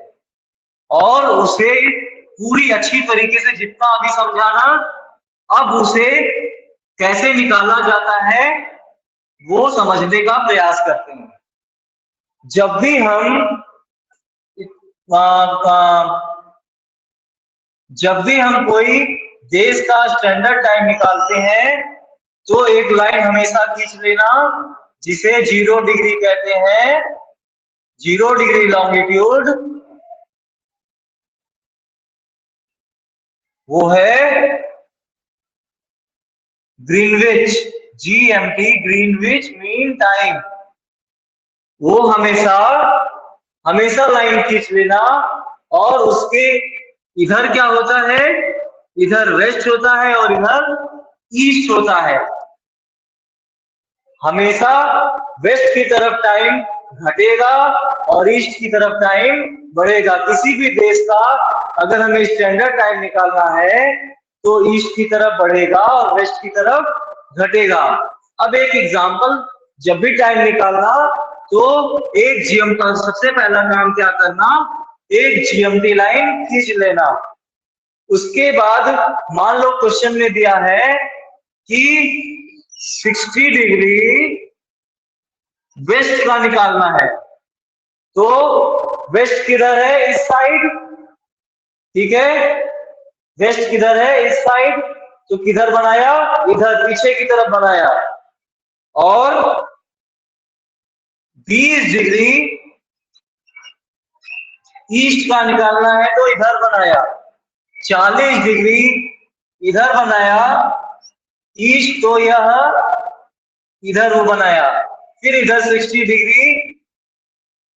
और उसे पूरी अच्छी तरीके से, जितना अभी समझाना, अब उसे कैसे निकाला जाता है वो समझने का प्रयास करते हैं। जब भी हम आ, आ, जब भी हम कोई देश का स्टैंडर्ड टाइम निकालते हैं तो एक लाइन हमेशा खींच लेना जिसे 0 डिग्री कहते हैं, 0 डिग्री लॉन्गिट्यूड, वो है Greenwich, GMT, Greenwich mean time. वो हमेशा हमेशा लाइन खींच लेना और उसके इधर क्या होता है, इधर वेस्ट होता है और इधर ईस्ट होता है। हमेशा वेस्ट की तरफ टाइम घटेगा और ईस्ट की तरफ टाइम बढ़ेगा। किसी भी देश का अगर हमें स्टैंडर्ड टाइम निकालना है तो ईस्ट की तरफ बढ़ेगा और वेस्ट की तरफ घटेगा। अब एक एग्जांपल, जब भी टाइम निकालना तो एक जीएम का सबसे पहला काम क्या करना, एक जीएमटी लाइन खींच लेना। उसके बाद मान लो क्वेश्चन में दिया है कि 60 डिग्री वेस्ट का निकालना है, तो वेस्ट किधर है, इस साइड, ठीक है, वेस्ट किधर है, इस साइड, तो किधर बनाया, इधर पीछे की तरफ बनाया। और 20 डिग्री ईस्ट का निकालना है तो इधर बनाया, 40 डिग्री इधर बनाया ईस्ट, तो यह इधर वो बनाया, फिर इधर 60 डिग्री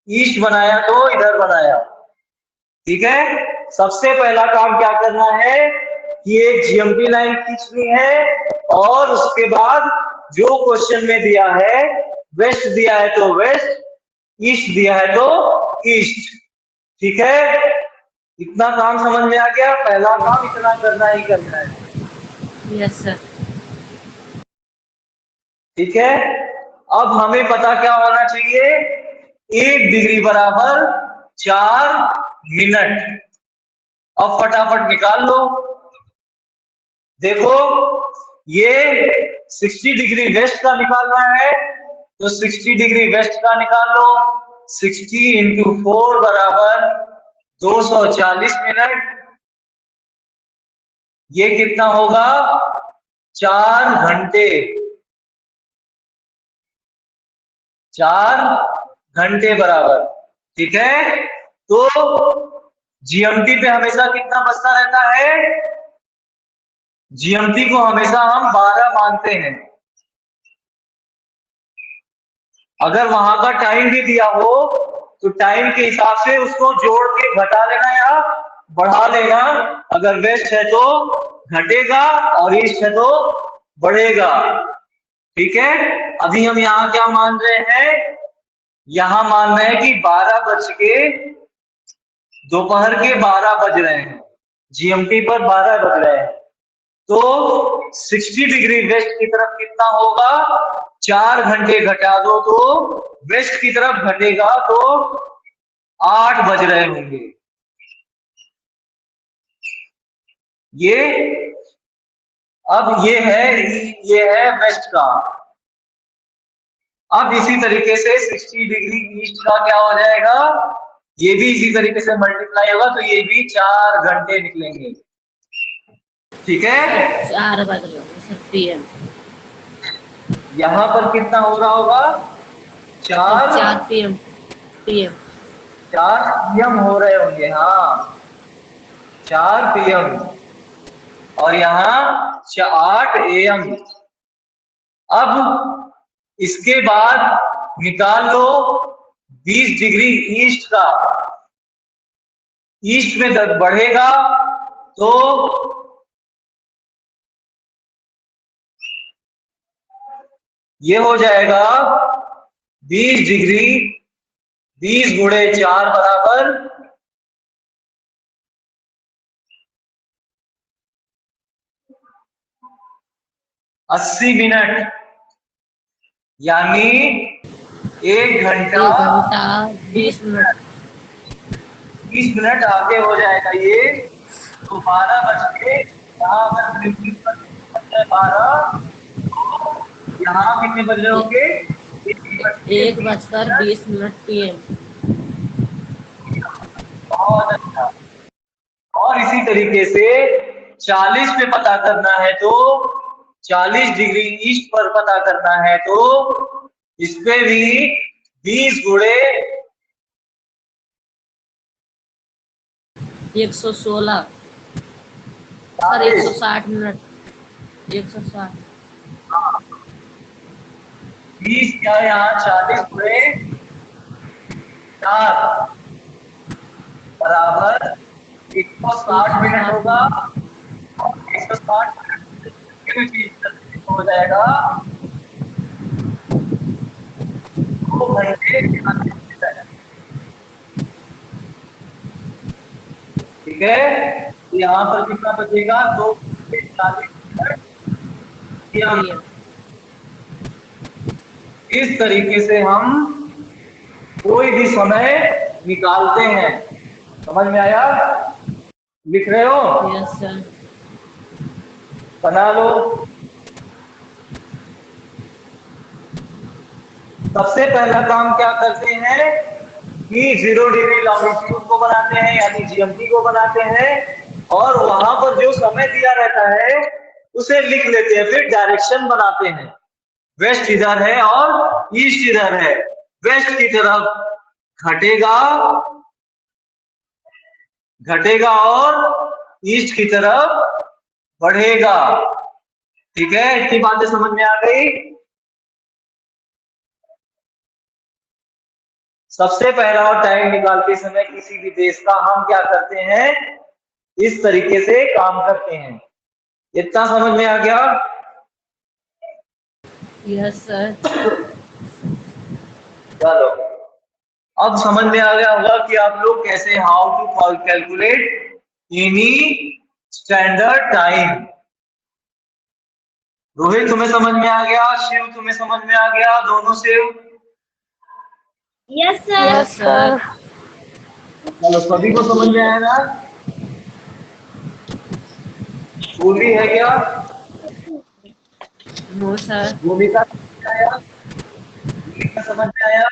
ईस्ट बनाया तो इधर बनाया। ठीक है, सबसे पहला काम क्या करना है कि एक जीएमटी लाइन खींचनी है और उसके बाद जो क्वेश्चन में दिया है, वेस्ट दिया है तो वेस्ट, ईस्ट दिया है तो ईस्ट। ठीक है, इतना काम समझ में आ गया। पहला काम इतना करना ही करना है। Yes sir. ठीक है, अब हमें पता क्या होना चाहिए, 1 डिग्री बराबर 4 मिनट। अब फटाफट निकाल लो। देखो, ये 60 डिग्री वेस्ट का निकालना है तो 60 डिग्री वेस्ट का निकाल लो। 60 इंटू 4 बराबर 240 मिनट। ये कितना होगा, 4 घंटे, 4 घंटे बराबर। ठीक है, तो जीएमटी पे हमेशा कितना बचता रहता है, जीएमटी को हमेशा हम 12 मानते हैं। अगर वहां का टाइम भी दिया हो तो टाइम के हिसाब से उसको जोड़ के घटा लेना या बढ़ा लेना। अगर वेस्ट है तो घटेगा और ईस्ट है तो बढ़ेगा। ठीक है, अभी हम यहाँ क्या मान रहे हैं, यहाँ मान रहे हैं कि 12 बज के, दोपहर के 12 बज रहे हैं, जीएमटी पर 12 बज रहे हैं। तो 60 डिग्री वेस्ट की तरफ कितना होगा, 4 घंटे घटा दो तो वेस्ट की तरफ घटेगा तो 8 बज रहे होंगे। ये अब ये है वेस्ट का। अब इसी तरीके से 60 डिग्री ईस्ट का क्या हो जाएगा, ये भी इसी तरीके से मल्टीप्लाई होगा तो ये भी 4 घंटे निकलेंगे। ठीक है, 4 बज रहे होंगे सर PM। यहाँ पर कितना हो रहा होगा, 4 PM। 4 PM हो रहे होंगे, हाँ 4 PM, और यहाँ 8 AM। अब इसके बाद निकाल लो 20 डिग्री ईस्ट का। ईस्ट में बढ़ेगा तो ये हो जाएगा 20 डिग्री, 20 गुणे 4 बराबर 80 मिनट, यानी 1 घंटा 20 मिनट। 20 मिनट आगे हो जाएगा ये। तो 12 बज के यहाँ अगर 12, यहाँ कितने बज रहे होंगे, 1:20 PM। बहुत अच्छा। और इसी तरीके से 40 पे पता करना है तो 40 डिग्री ईस्ट पर पता करना है तो इस पे भी 20 गुणे 116 सर 160 मिनट 160 20 क्या है यहाँ 40 गुणे 4 बराबर 160 मिनट होगा। 160 मिनट हो जाएगा 2 घंटे 40 मिनट। ठीक है, यहाँ पर कितना बचेगा 2 घंटे 40 मिनट। इस तरीके से हम कोई भी समय निकालते हैं। समझ में आया? लिख रहे हो? Yes sir. बना लो। सबसे पहला काम क्या करते हैं कि 0 डिग्री लॉन्गिट्यूड को बनाते हैं यानी जीएमटी को बनाते हैं और वहां पर जो समय दिया रहता है उसे लिख लेते हैं, फिर डायरेक्शन बनाते हैं। वेस्ट इधर है और ईस्ट इधर है। वेस्ट की तरफ घटेगा घटेगा और ईस्ट की तरफ बढ़ेगा। ठीक है, इतनी बातें समझ में आ गई। सबसे पहला टाइम निकालते समय किसी भी देश का हम क्या करते हैं, इस तरीके से काम करते हैं। इतना समझ में आ गया? Yes sir. चलो, अब समझ में आ गया होगा कि आप लोग कैसे how to calculate any standard time. Rohit तुम्हें समझ में आ गया? शिव तुम्हें समझ में आ गया? दोनों शिव? Yes sir. चलो, सभी को समझ में आया ना? पूरी है क्या? No sir. भूमिका समझ में आया? भूमिका समझ में आया?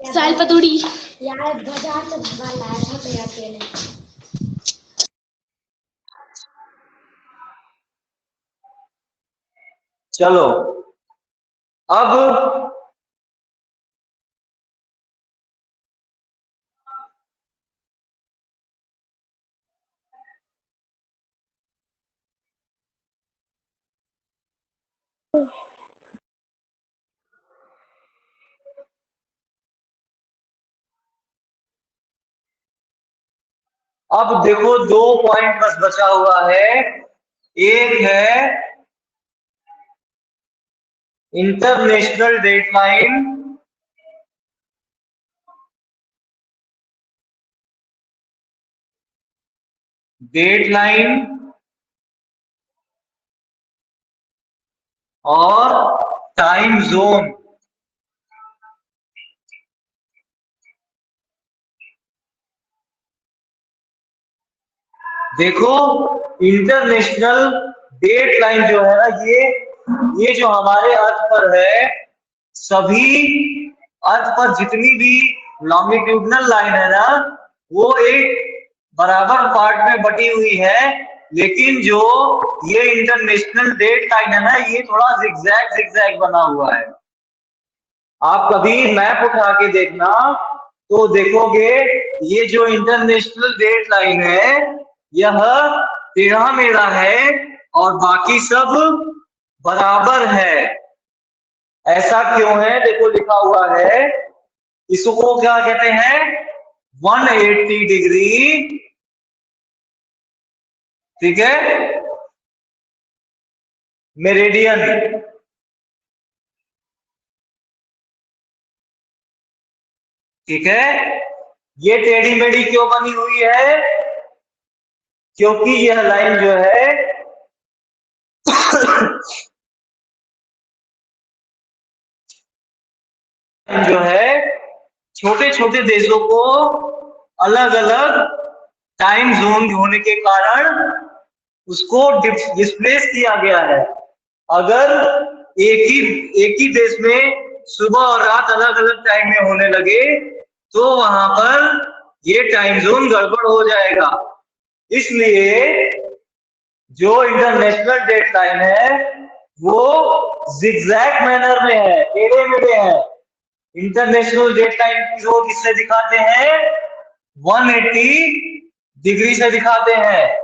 साल पतोड़ी यार बाजार से भगवान लाया था मेरा अकेले। चलो, अब देखो 2 पॉइंट बस बचा हुआ है। एक है इंटरनेशनल डेडलाइन और टाइम जोन। देखो, इंटरनेशनल डेडलाइन जो है ना, ये जो हमारे अर्थ पर है, सभी अर्थ पर जितनी भी लॉन्गिट्यूडनल लाइन है ना, वो एक बराबर पार्ट में बटी हुई है। लेकिन जो ये इंटरनेशनल डेडलाइन है ना, ये थोड़ा जिगजैग जिगजैग बना हुआ है। आप कभी मैप उठा के देखना तो देखोगे ये जो इंटरनेशनल डेडलाइन है यह टेढ़ा मेढ़ा है और बाकी सब बराबर है। ऐसा क्यों है? देखो लिखा हुआ है, इसको क्या कहते हैं, 180 डिग्री। ठीक है, मेरिडियन। ठीक है, ये टेढ़ी मेढ़ी क्यों बनी हुई है? क्योंकि यह लाइन जो है छोटे छोटे देशों को अलग अलग टाइम जोन होने के कारण उसको डिस्प्लेस किया गया है। अगर एक ही देश में सुबह और रात अलग अलग टाइम में होने लगे तो वहां पर ये टाइम जोन गड़बड़ हो जाएगा। इसलिए जो इंटरनेशनल डेट लाइन है वो जिगजैग मैनर में है, टेढ़े मेढ़े है। इंटरनेशनल डेट लाइन को किससे दिखाते हैं? 180 डिग्री से दिखाते हैं।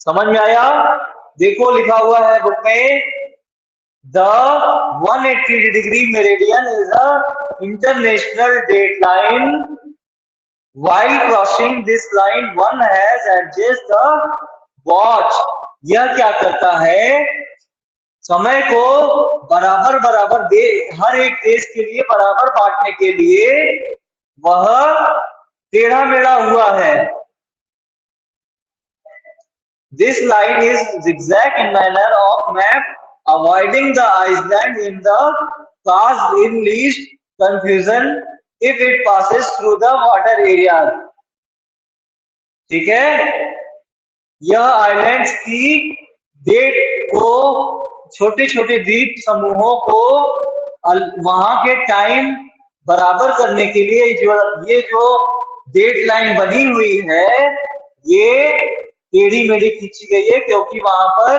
समझ में आया? देखो लिखा हुआ है बुक में, the 180 degree meridian is a international date line. While crossing this line, one has adjusted the watch. यह क्या करता है? समय को बराबर बराबर दे, हर एक देश के लिए बराबर बांटने के लिए वह टेढ़ा मेढ़ा हुआ है। This line is zigzag in manner of map, avoiding the island in the cause in least confusion if it passes through the water area. ठीक है? यह आइलैंड्स की डेट को, छोटे छोटे द्वीप समूहों को वहां के टाइम बराबर करने के लिए ये जो डेट लाइन बनी हुई है ये टेढ़ी मेढ़ी खींची गई है, क्योंकि वहां पर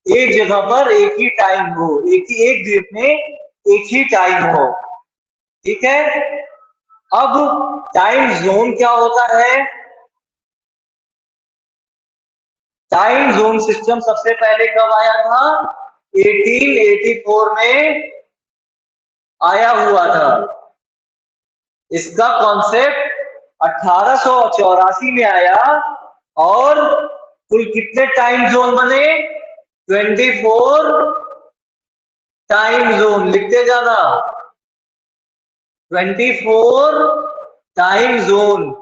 एक जगह पर एक ही टाइम हो, एक द्वीप में एक ही टाइम हो। ठीक है? अब टाइम जोन क्या होता है? टाइम जोन सिस्टम सबसे पहले कब आया था? 1884 में आया हुआ था। इसका कॉन्सेप्ट 1884 में आया और कुल कितने टाइम जोन बने? 24 टाइम जोन। लिखते जाना, 24 टाइम जोन।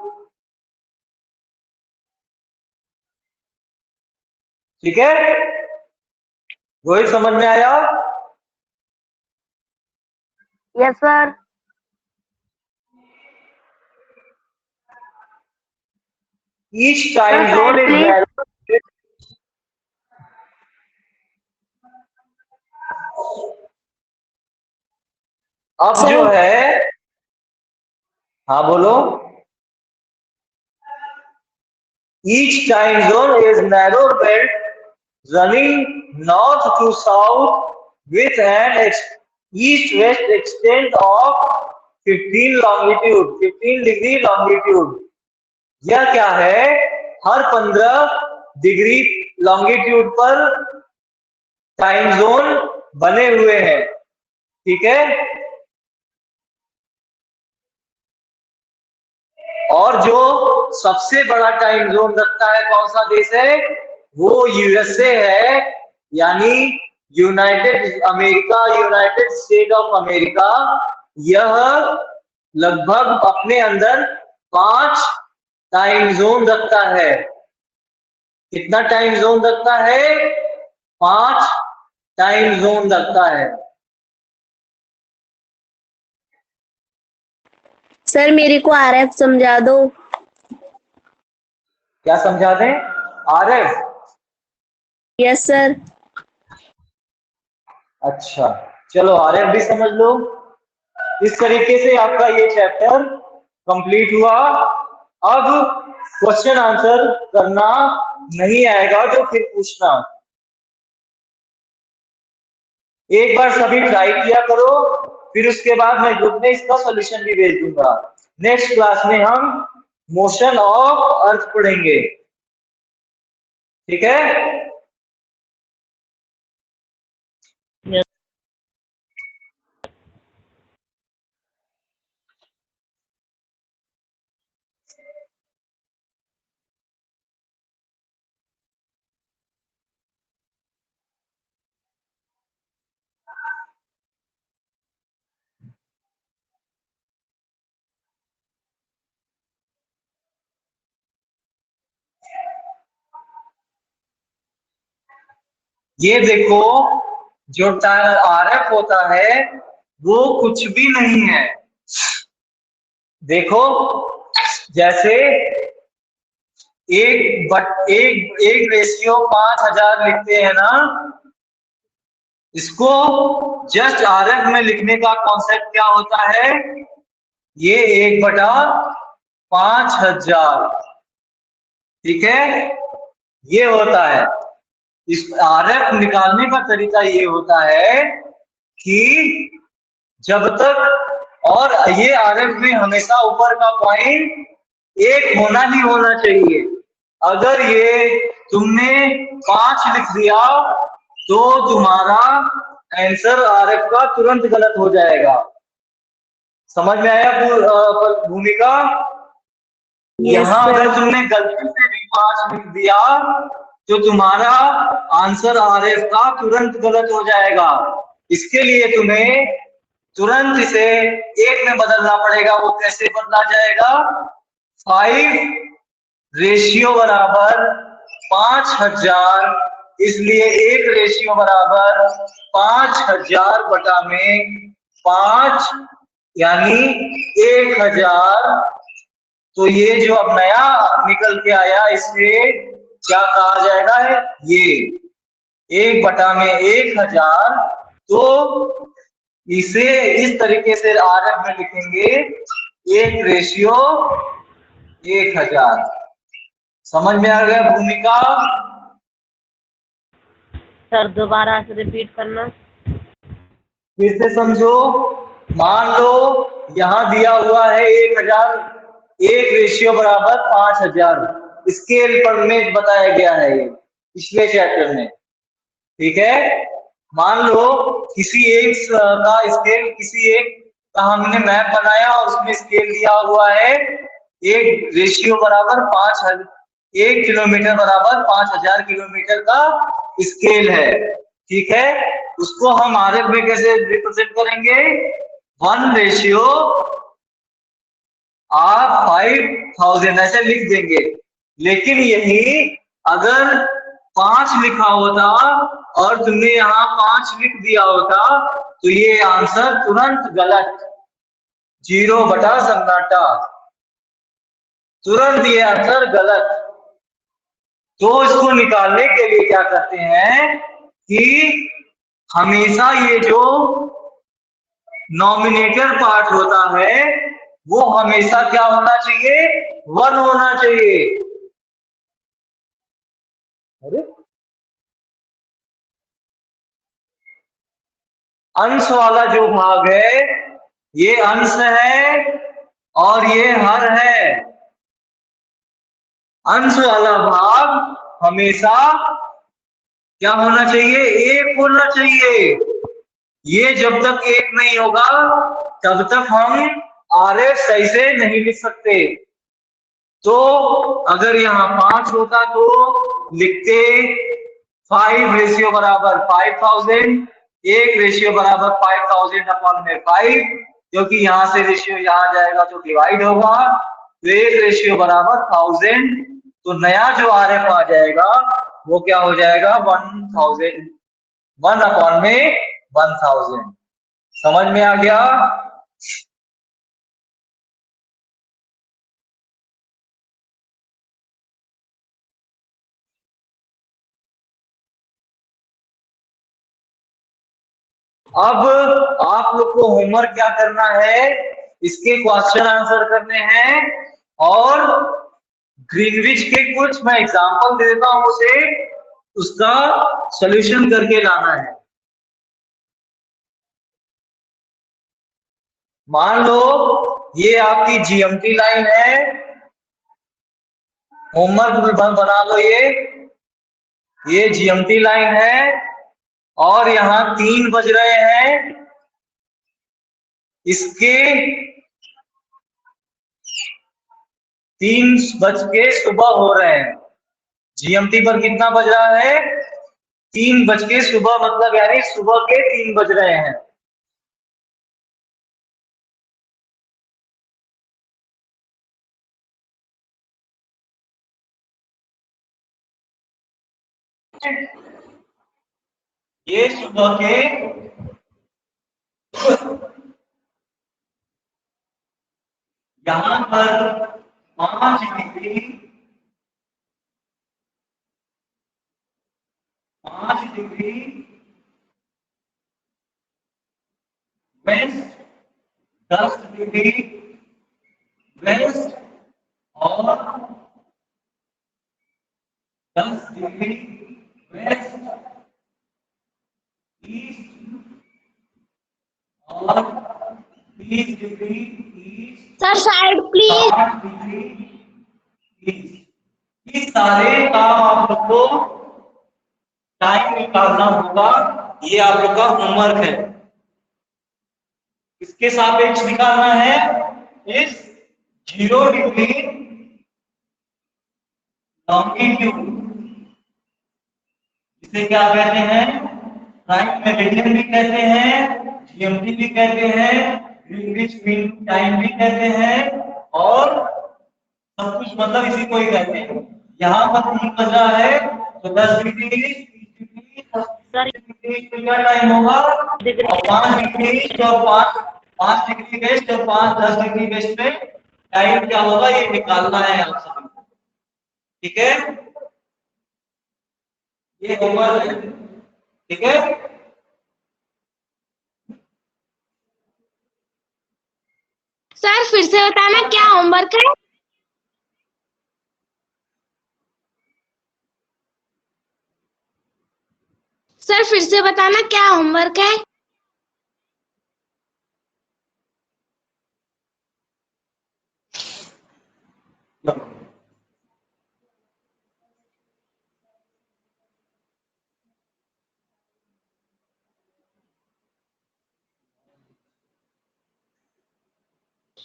ठीक है? रोहित समझ में आया? Yes sir. Each time zone is narrow. अब जो है, हाँ बोलो। Each time zone is narrow belt running north to south with an east-west extent of 15 longitude, 15 degree longitude. यह क्या है? हर 15 डिग्री लॉन्गिट्यूड पर टाइम जोन बने हुए हैं। ठीक है? और जो सबसे बड़ा टाइम जोन रखता है कौन सा देश है? वो यूएसए है, यानी यूनाइटेड स्टेट ऑफ अमेरिका। यह लगभग अपने अंदर 5 टाइम जोन रखता है। कितना टाइम जोन रखता है? 5 टाइम जोन रखता है। सर मेरे को आरएफ समझा दो। क्या समझा दें? आरएफ? Yes sir. अच्छा, चलो आरएफ भी समझ लो। इस तरीके से आपका ये चैप्टर कंप्लीट हुआ। अब क्वेश्चन आंसर करना नहीं आएगा तो फिर पूछना। एक बार सभी ट्राई किया करो, फिर उसके बाद मैं ग्रुप में इसका सॉल्यूशन भी भेज दूंगा। नेक्स्ट क्लास में हम मोशन ऑफ अर्थ पढ़ेंगे। ठीक है? ये देखो, जो आरएफ होता है वो कुछ भी नहीं है। देखो, जैसे एक रेशियो 5000 लिखते हैं ना, इसको जस्ट आरएफ में लिखने का कॉन्सेप्ट क्या होता है? ये 1/5000। ठीक है? ये होता है। इस RF निकालने का तरीका ये होता है कि जब तक, और ये RF में हमेशा ऊपर का पॉइंट एक होना ही होना चाहिए। अगर ये तुमने 5 लिख दिया तो तुम्हारा आंसर RF का तुरंत गलत हो जाएगा। समझ में आया भूमिका? यहाँ अगर तुमने गलती से भी 5 लिख दिया तो तुम्हारा आंसर RF का तुरंत गलत हो जाएगा। इसके लिए तुम्हें तुरंत इसे 1 में बदलना पड़ेगा। वो कैसे बदला जाएगा? 5 रेशियो बराबर 5000, इसलिए 1 रेशियो बराबर 5000 बटा में 5 यानी 1000। तो ये जो अब नया निकल के आया इसे क्या कहा जाएगा? ये 1 बटा में 1000। तो इसे इस तरीके से RF में लिखेंगे 1 रेशियो 1000। समझ में आ गया भूमिका? सर दोबारा से रिपीट करना। फिर से समझो। मान लो यहाँ दिया हुआ है 1000, 1 रेशियो बराबर 5000 स्केल पर में बताया गया है ये पिछले चैप्टर में। ठीक है, मान लो किसी एक का स्केल, किसी एक का हमने मैप बनाया और उसमें स्केल दिया हुआ है 1 रेशियो बराबर 5000, 1 किलोमीटर बराबर 5000 किलोमीटर का स्केल है। ठीक है, उसको हम RF में कैसे रिप्रेजेंट करेंगे? 1 रेशियो आप 5000 ऐसे लिख देंगे। लेकिन यही अगर 5 लिखा होता और तुमने यहाँ 5 लिख दिया होता तो ये आंसर तुरंत गलत, 0 बटा सन्नाटा, तुरंत ये आंसर गलत। तो इसको निकालने के लिए क्या करते हैं कि हमेशा ये जो नॉमिनेटर पार्ट होता है वो हमेशा क्या होना चाहिए? 1 होना चाहिए। अरे अंश वाला जो भाग है ये अंश है और ये हर है। अंश वाला भाग हमेशा क्या होना चाहिए? 1 होना चाहिए। ये जब तक 1 नहीं होगा तब तक हम RF सही से नहीं लिख सकते। तो अगर यहाँ 5 होता तो लिखते 5 रेशियो बराबर 5000, 1 रेशियो बराबर 5000 अपॉन में 5, क्योंकि यहाँ से रेशियो यहाँ जाएगा तो डिवाइड होगा, तो 1 रेशियो बराबर 1000। तो नया जो RF आ जाएगा वो क्या हो जाएगा? 1000, 1 अपॉन में 1000। समझ में आ गया? अब आप लोग को होमवर्क क्या करना है? इसके क्वेश्चन आंसर करने हैं और ग्रीनविच के कुछ मैं एग्जांपल दे देता हूं उसे, उसका सॉल्यूशन करके लाना है। मान लो ये आपकी GMT लाइन है, होमवर्क बना लो। ये GMT लाइन है और यहाँ 3 बज रहे हैं। इसके 3 बज के सुबह हो रहे हैं। GMT पर कितना बज रहा है? 3 बज के सुबह, मतलब यानी सुबह के 3 बज रहे हैं। ये सुबह के यहाँ पर 5 degree 5 degree west, 10 degree west और 10 डिग्री वेस्ट, ईस्ट और 30 degree east, sir side please. 60 degree east. इस सारे काम आप लोग को टाइम निकालना होगा। ये आप लोग का होमवर्क है। इसके सापेक्ष निकालना है इस 0 डिग्री लॉन्गिट्यूड, इसे क्या कहते हैं, प्राइम मेरिडियन भी कहते हैं, जीएमटी भी कहते हैं, ग्रीनविच मीन टाइम भी कहते हैं, और सब कुछ मतलब इसी को ही कहते हैं। यहाँ पर 3 बज रहा है तो 10 डिग्री, 30 डिग्री, 30 डिग्री तो क्या टाइम होगा, और 5 डिग्री तो 5 डिग्री वेस्ट और 10 डिग्री वेस्ट में टाइम क्या होगा ये निकालना है आप सभी को। ठीक है, ये होमवर्क है। ठीक है, सर फिर से बताना क्या होमवर्क है। सर फिर से बताना क्या होमवर्क है।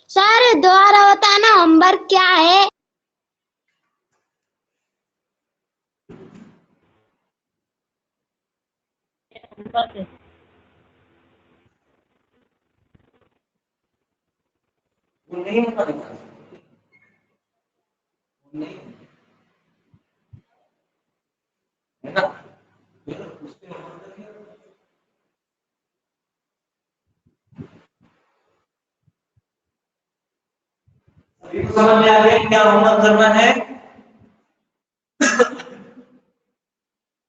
सर दोबारा बताना होमवर्क क्या है। वो नहीं होता नहीं है ना, समझ में आ गया क्या होमवर्क करना है।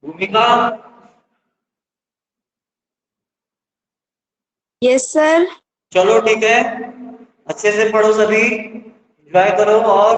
भूमिका, यस सर। चलो ठीक है, अच्छे से पढ़ो सभी, एंजॉय करो और